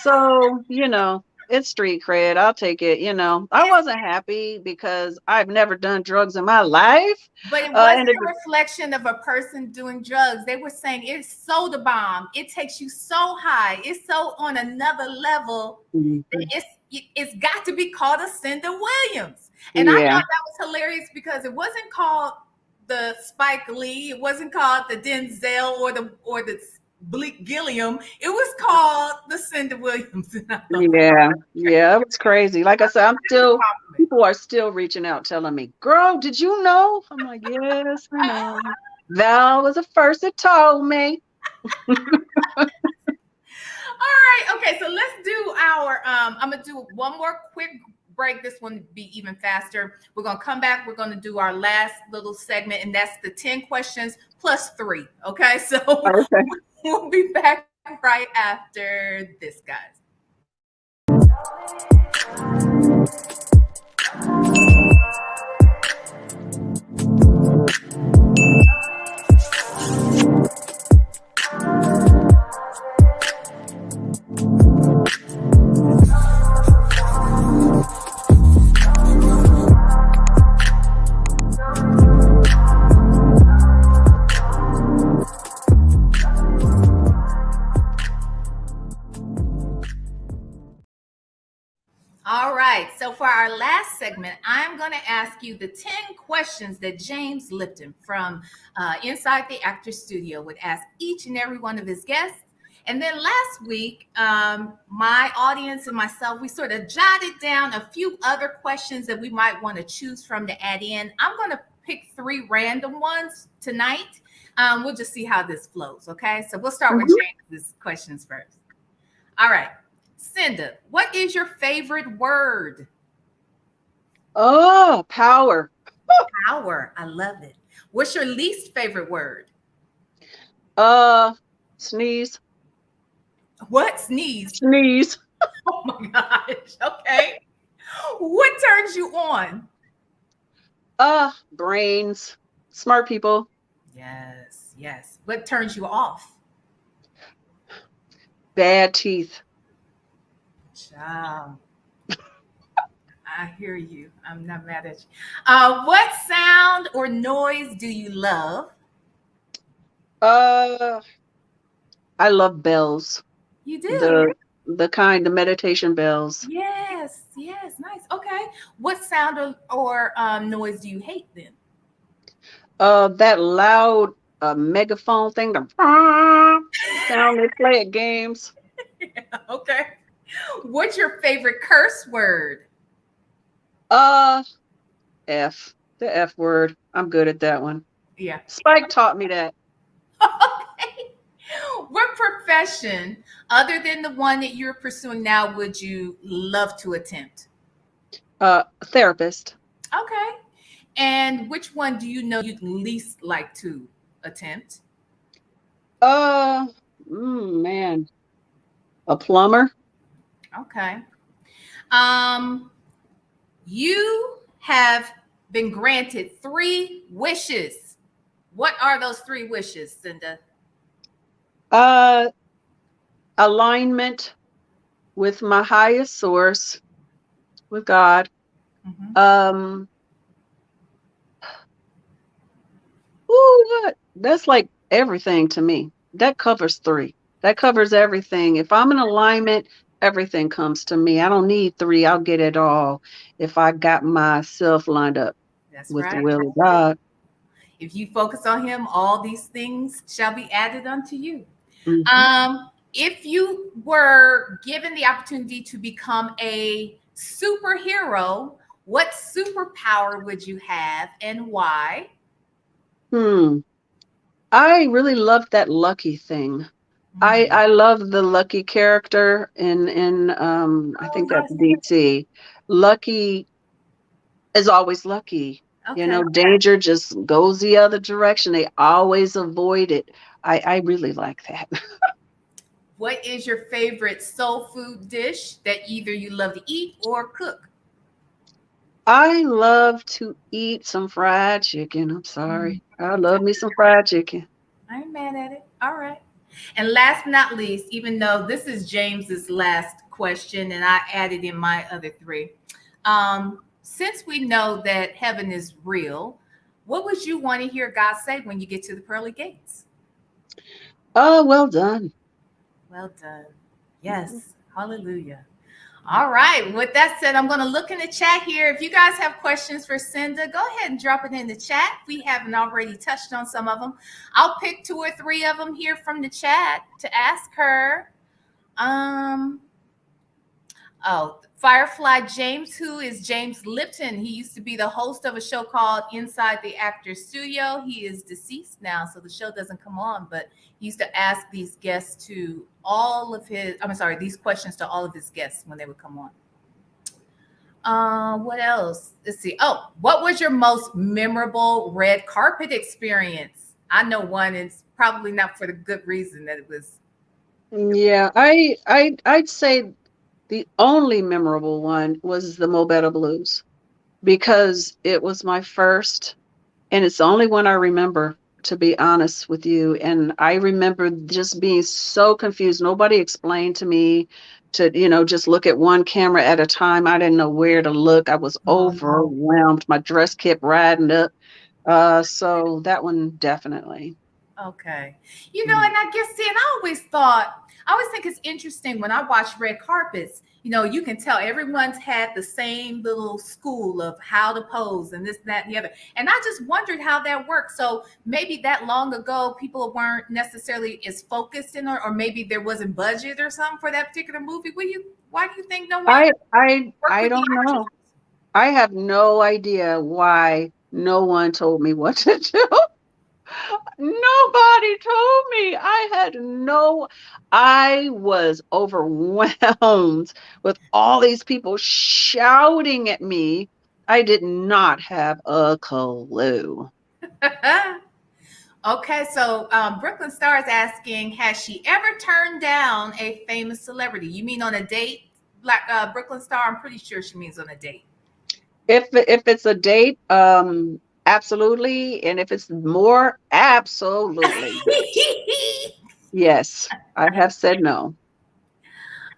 [SPEAKER 3] So, it's street cred. I'll take it. You know, I wasn't happy because I've never done drugs in my life.
[SPEAKER 2] But it wasn't
[SPEAKER 3] And
[SPEAKER 2] a reflection of a person doing drugs. They were saying it's soda bomb. It takes you so high. It's so on another level. It's got to be called a Cynda Williams. And I thought that was hilarious because it wasn't called the Spike Lee. It wasn't called the Denzel or the Bleak Gilliam. It was called the Cynda Williams.
[SPEAKER 3] Yeah, it was crazy. Like I said, people are still reaching out telling me, girl, did you know? I'm like, yes, I know. Val was the first that told me.
[SPEAKER 2] All right. Okay. So let's do our, I'm going to do one more quick break. This one would be even faster. We're going to come back. We're going to do our last little segment, and that's the 10 questions plus 3. Okay. So we'll be back right after this, guys. All right. So for our last segment, I'm going to ask you the 10 questions that James Lipton from Inside the Actor Studio would ask each and every one of his guests. And then last week, my audience and myself, we sort of jotted down a few other questions that we might want to choose from to add in. I'm going to pick 3 random ones tonight. We'll just see how this flows. Okay. So we'll start with James's questions first. All right. Cynda, what is your favorite word?
[SPEAKER 3] Oh, power.
[SPEAKER 2] Power. I love it. What's your least favorite word?
[SPEAKER 3] Sneeze.
[SPEAKER 2] What? Sneeze.
[SPEAKER 3] Sneeze.
[SPEAKER 2] Oh my gosh. Okay. What turns you on?
[SPEAKER 3] Brains. Smart people.
[SPEAKER 2] Yes, yes. What turns you off?
[SPEAKER 3] Bad teeth.
[SPEAKER 2] Child. I hear you. I'm not mad at you. What sound or noise do you love?
[SPEAKER 3] I love bells.
[SPEAKER 2] You do?
[SPEAKER 3] The meditation bells.
[SPEAKER 2] Yes, yes, nice. Okay. What sound or noise do you hate then?
[SPEAKER 3] That loud megaphone thing, the sound they play at games.
[SPEAKER 2] Yeah, okay. What's your favorite curse word?
[SPEAKER 3] F. The F word. I'm good at that one.
[SPEAKER 2] Yeah.
[SPEAKER 3] Spike taught me that.
[SPEAKER 2] Okay. What profession, other than the one that you're pursuing now, would you love to attempt?
[SPEAKER 3] Therapist.
[SPEAKER 2] Okay. And which one do you know you'd least like to attempt?
[SPEAKER 3] Man. A plumber.
[SPEAKER 2] Okay. You have been granted 3 wishes. What are those 3 wishes, Cynda?
[SPEAKER 3] Alignment with my highest source, with God. Mm-hmm. What? That's like everything to me. That covers 3. That covers everything. If I'm in alignment, everything comes to me. I don't need 3. I'll get it all if I got myself lined up with the will of God.
[SPEAKER 2] If you focus on him, all these things shall be added unto you.
[SPEAKER 3] Mm-hmm.
[SPEAKER 2] If you were given the opportunity to become a superhero, what superpower would you have and why?
[SPEAKER 3] I really loved that lucky thing. I love the Lucky character in I think that's DC. Lucky is always lucky. Okay. You know, danger just goes the other direction. They always avoid it. I really like that.
[SPEAKER 2] What is your favorite soul food dish that either you love to eat or cook?
[SPEAKER 3] I love to eat some fried chicken. I'm sorry. I love me some fried chicken.
[SPEAKER 2] I ain't mad at it. All right. And last but not least, even though this is James's last question, and I added in my other three. Since we know that heaven is real, what would you want to hear God say when you get to the pearly gates?
[SPEAKER 3] Oh, well done.
[SPEAKER 2] Well done. Yes. Hallelujah. All right. With that said, I'm going to look in the chat here. If you guys have questions for Cynda, go ahead and drop it in the chat. We haven't already touched on some of them. I'll pick 2 or 3 of them here from the chat to ask her. Firefly James, who is James Lipton. He used to be the host of a show called Inside the Actors Studio. He is deceased now, so the show doesn't come on, but he used to ask these guests to all of his, these questions to all of his guests when they would come on. What else? Let's see. Oh, what was your most memorable red carpet experience? I know one, it's probably not for the good reason that it was.
[SPEAKER 3] Yeah, I'd say the only memorable one was the Mo Better Blues, because it was my first, and it's the only one I remember, to be honest with you. And I remember just being so confused. Nobody explained to me to, just look at one camera at a time. I didn't know where to look. I was overwhelmed. My dress kept riding up. So that one definitely.
[SPEAKER 2] Okay. And I guess, and I always think it's interesting when I watch red carpets, you can tell everyone's had the same little school of how to pose and this, that, and the other. And I just wondered how that worked. So maybe that long ago, people weren't necessarily as focused in, or maybe there wasn't budget or something for that particular movie. Why do you think no one?
[SPEAKER 3] I don't know. I have no idea why no one told me what to do. Nobody told me. I was overwhelmed with all these people shouting at me. I did not have a clue.
[SPEAKER 2] Okay, so Brooklyn Star is asking, has she ever turned down a famous celebrity? You mean on a date? Like Brooklyn Star, I'm pretty sure she means on a date.
[SPEAKER 3] If it's a date, absolutely. And if it's more, absolutely. Yes, I have said no.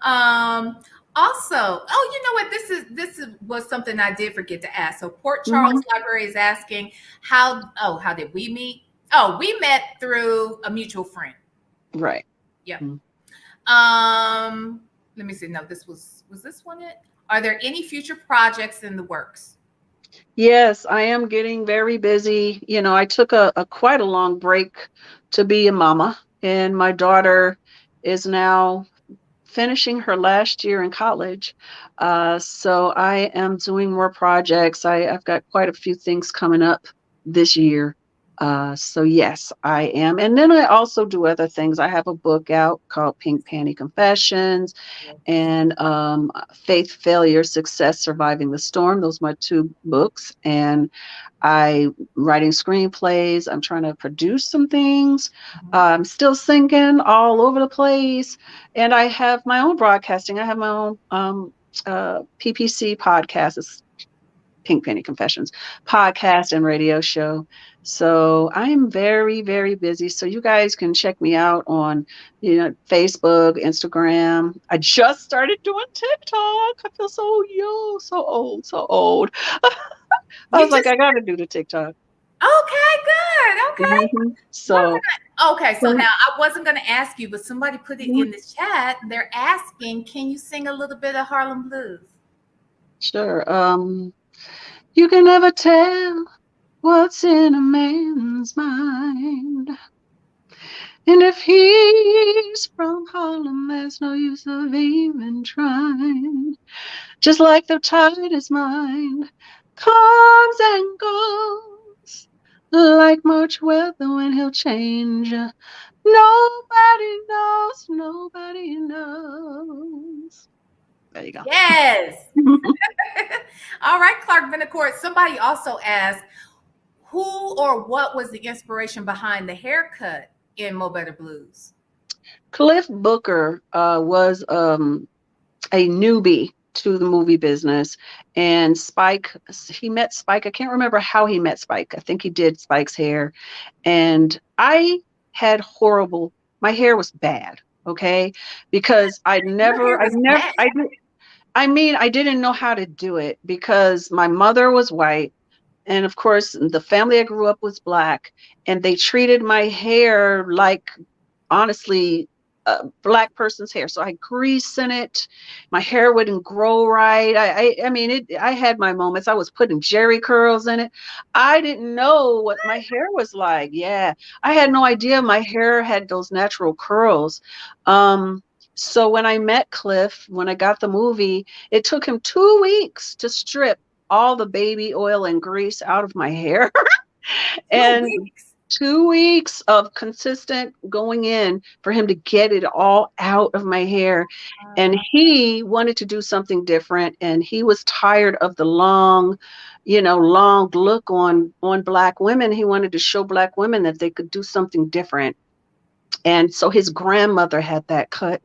[SPEAKER 2] Also, you know what? This was something I did forget to ask. So Port Charles Library is asking, how did we meet? Oh, we met through a mutual friend.
[SPEAKER 3] Right.
[SPEAKER 2] Yeah. Let me see. No, was this one it? Are there any future projects in the works?
[SPEAKER 3] Yes, I am getting very busy. I took a quite a long break to be a mama, and my daughter is now finishing her last year in college. So I am doing more projects. I've got quite a few things coming up this year. So yes, I am. And then I also do other things. I have a book out called Pink Panty Confessions and Faith, Failure, Success, Surviving the Storm. Those are my 2 books. And I'm writing screenplays. I'm trying to produce some things. I'm still singing all over the place. And I have my own broadcasting. I have my own PPC podcast. It's Pink Penny Confessions podcast and radio show. So I'm very, very busy. So you guys can check me out on, Facebook, Instagram. I just started doing TikTok. I feel so young, so old. I was like, I got to do the TikTok.
[SPEAKER 2] Okay, good. Okay.
[SPEAKER 3] So
[SPEAKER 2] now I wasn't going to ask you, but somebody put it in the chat. They're asking, can you sing a little bit of Harlem Blues?
[SPEAKER 3] Sure. You can never tell what's in a man's mind. And if he's from Harlem, there's no use of even trying. Just like the tide is mine, comes and goes, like March weather when he'll change. Nobody knows. There you go.
[SPEAKER 2] Yes. All right, Clark Benacourt. Somebody also asked, who or what was the inspiration behind the haircut in Mo Better Blues?
[SPEAKER 3] Cliff Booker was a newbie to the movie business, and he met Spike. I can't remember how he met Spike. I think he did Spike's hair, and I had my hair was bad. Okay. Because I didn't know how to do it because my mother was white. And of course, the family I grew up was Black, and they treated my hair like, honestly, a Black person's hair. So I had grease in it. My hair wouldn't grow right. I had my moments. I was putting jerry curls in it. I didn't know what my hair was like. Yeah, I had no idea my hair had those natural curls. So when I met Cliff, when I got the movie, it took him 2 weeks to strip all the baby oil and grease out of my hair. And 2 weeks of consistent going in for him to get it all out of my hair. And he wanted to do something different, and he was tired of the long look on Black women. He wanted to show Black women that they could do something different. And so his grandmother had that cut,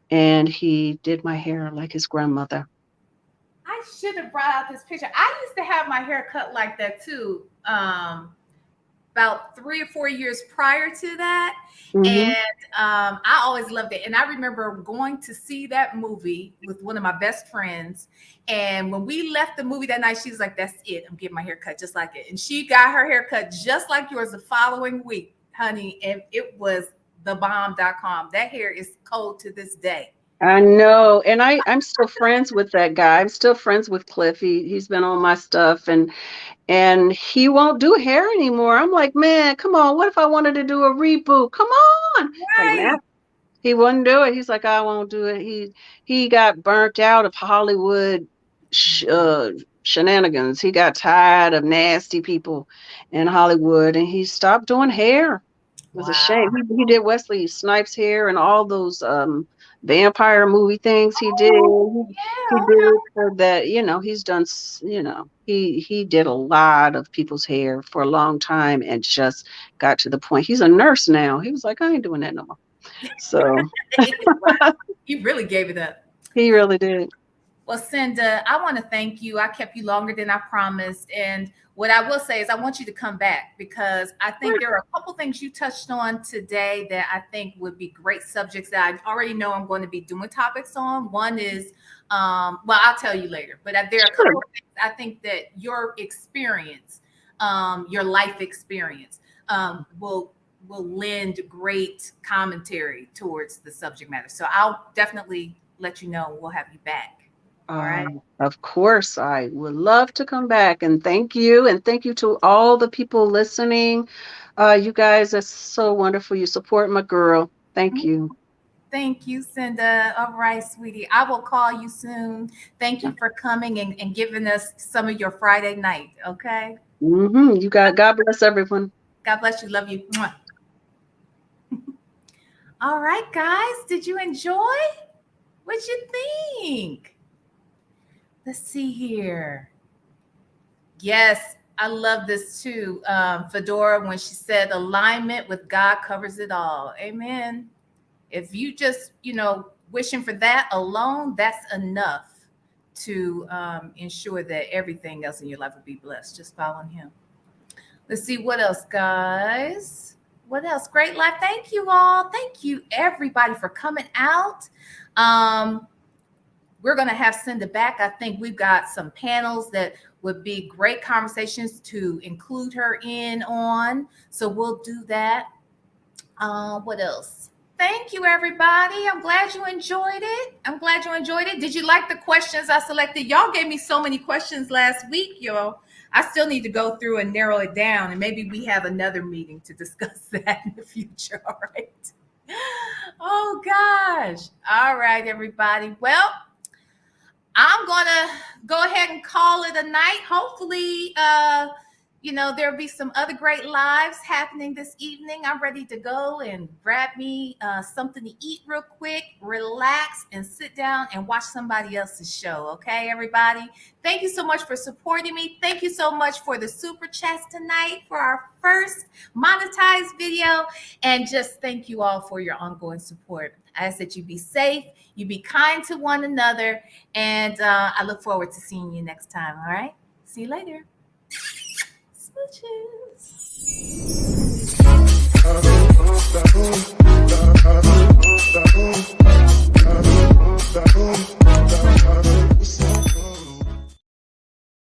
[SPEAKER 3] and he did my hair like his grandmother.
[SPEAKER 2] I should have brought out this picture. I used to have my hair cut like that too. About 3 or 4 years prior to that. Mm-hmm. And I always loved it. And I remember going to see that movie with one of my best friends. And when we left the movie that night, she was like, that's it. I'm getting my hair cut just like it. And she got her hair cut just like yours the following week, honey. And it was thebomb.com. That hair is cold to this day.
[SPEAKER 3] I know. And I'm still friends with that guy. I'm still friends with Cliff. He's been on my stuff, and he won't do hair anymore. I'm like, man, come on. What if I wanted to do a reboot? Come on. Right. Like, man, he wouldn't do it. He's like, I won't do it. He got burnt out of Hollywood shenanigans. He got tired of nasty people in Hollywood, and he stopped doing hair. It was a shame. He did Wesley Snipes' hair and all those vampire movie things he did. He did it for that, he's done, he did a lot of people's hair for a long time and just got to the point. He's a nurse now. He was like, I ain't doing that no more. So
[SPEAKER 2] he really gave it up.
[SPEAKER 3] He really did.
[SPEAKER 2] Well, Cynda, I want to thank you. I kept you longer than I promised. And what I will say is I want you to come back, because I think there are a couple things you touched on today that I think would be great subjects that I already know I'm going to be doing topics on. One is, well, I'll tell you later, but there are a couple of things I think that your experience, your life experience, will lend great commentary towards the subject matter. So I'll definitely let you know. We'll have you back. All right.
[SPEAKER 3] Of course, I would love to come back, and thank you. And thank you to all the people listening. You guys are so wonderful. You support my girl. Thank you.
[SPEAKER 2] Thank you, Cynda. All right, sweetie. I will call you soon. Thank you for coming and giving us some of your Friday night. Okay.
[SPEAKER 3] Mm-hmm. You got, God bless everyone.
[SPEAKER 2] God bless you. Love you. All right, guys. Did you enjoy? What'd you think? Let's see here. Yes, I love this too. Fedora, when she said alignment with God covers it all. Amen. If you just, wishing for that alone, that's enough to ensure that everything else in your life will be blessed. Just following him. Let's see what else, guys. What else? Great life. Thank you all. Thank you, everybody, for coming out. We're going to have Cynda back. I think we've got some panels that would be great conversations to include her in on. So we'll do that. What else? Thank you, everybody. I'm glad you enjoyed it. Did you like the questions I selected? Y'all gave me so many questions last week, y'all. I still need to go through and narrow it down, and maybe we have another meeting to discuss that in the future. All right. Oh, gosh. All right, everybody. Well, I'm going to go ahead and call it a night. Hopefully, there'll be some other great lives happening this evening. I'm ready to go and grab me something to eat real quick, relax, and sit down and watch somebody else's show. Okay, everybody? Thank you so much for supporting me. Thank you so much for the super chats tonight for our first monetized video. And just thank you all for your ongoing support. I ask that you be safe, you be kind to one another, and I look forward to seeing you next time. All right? See you later. Smooches.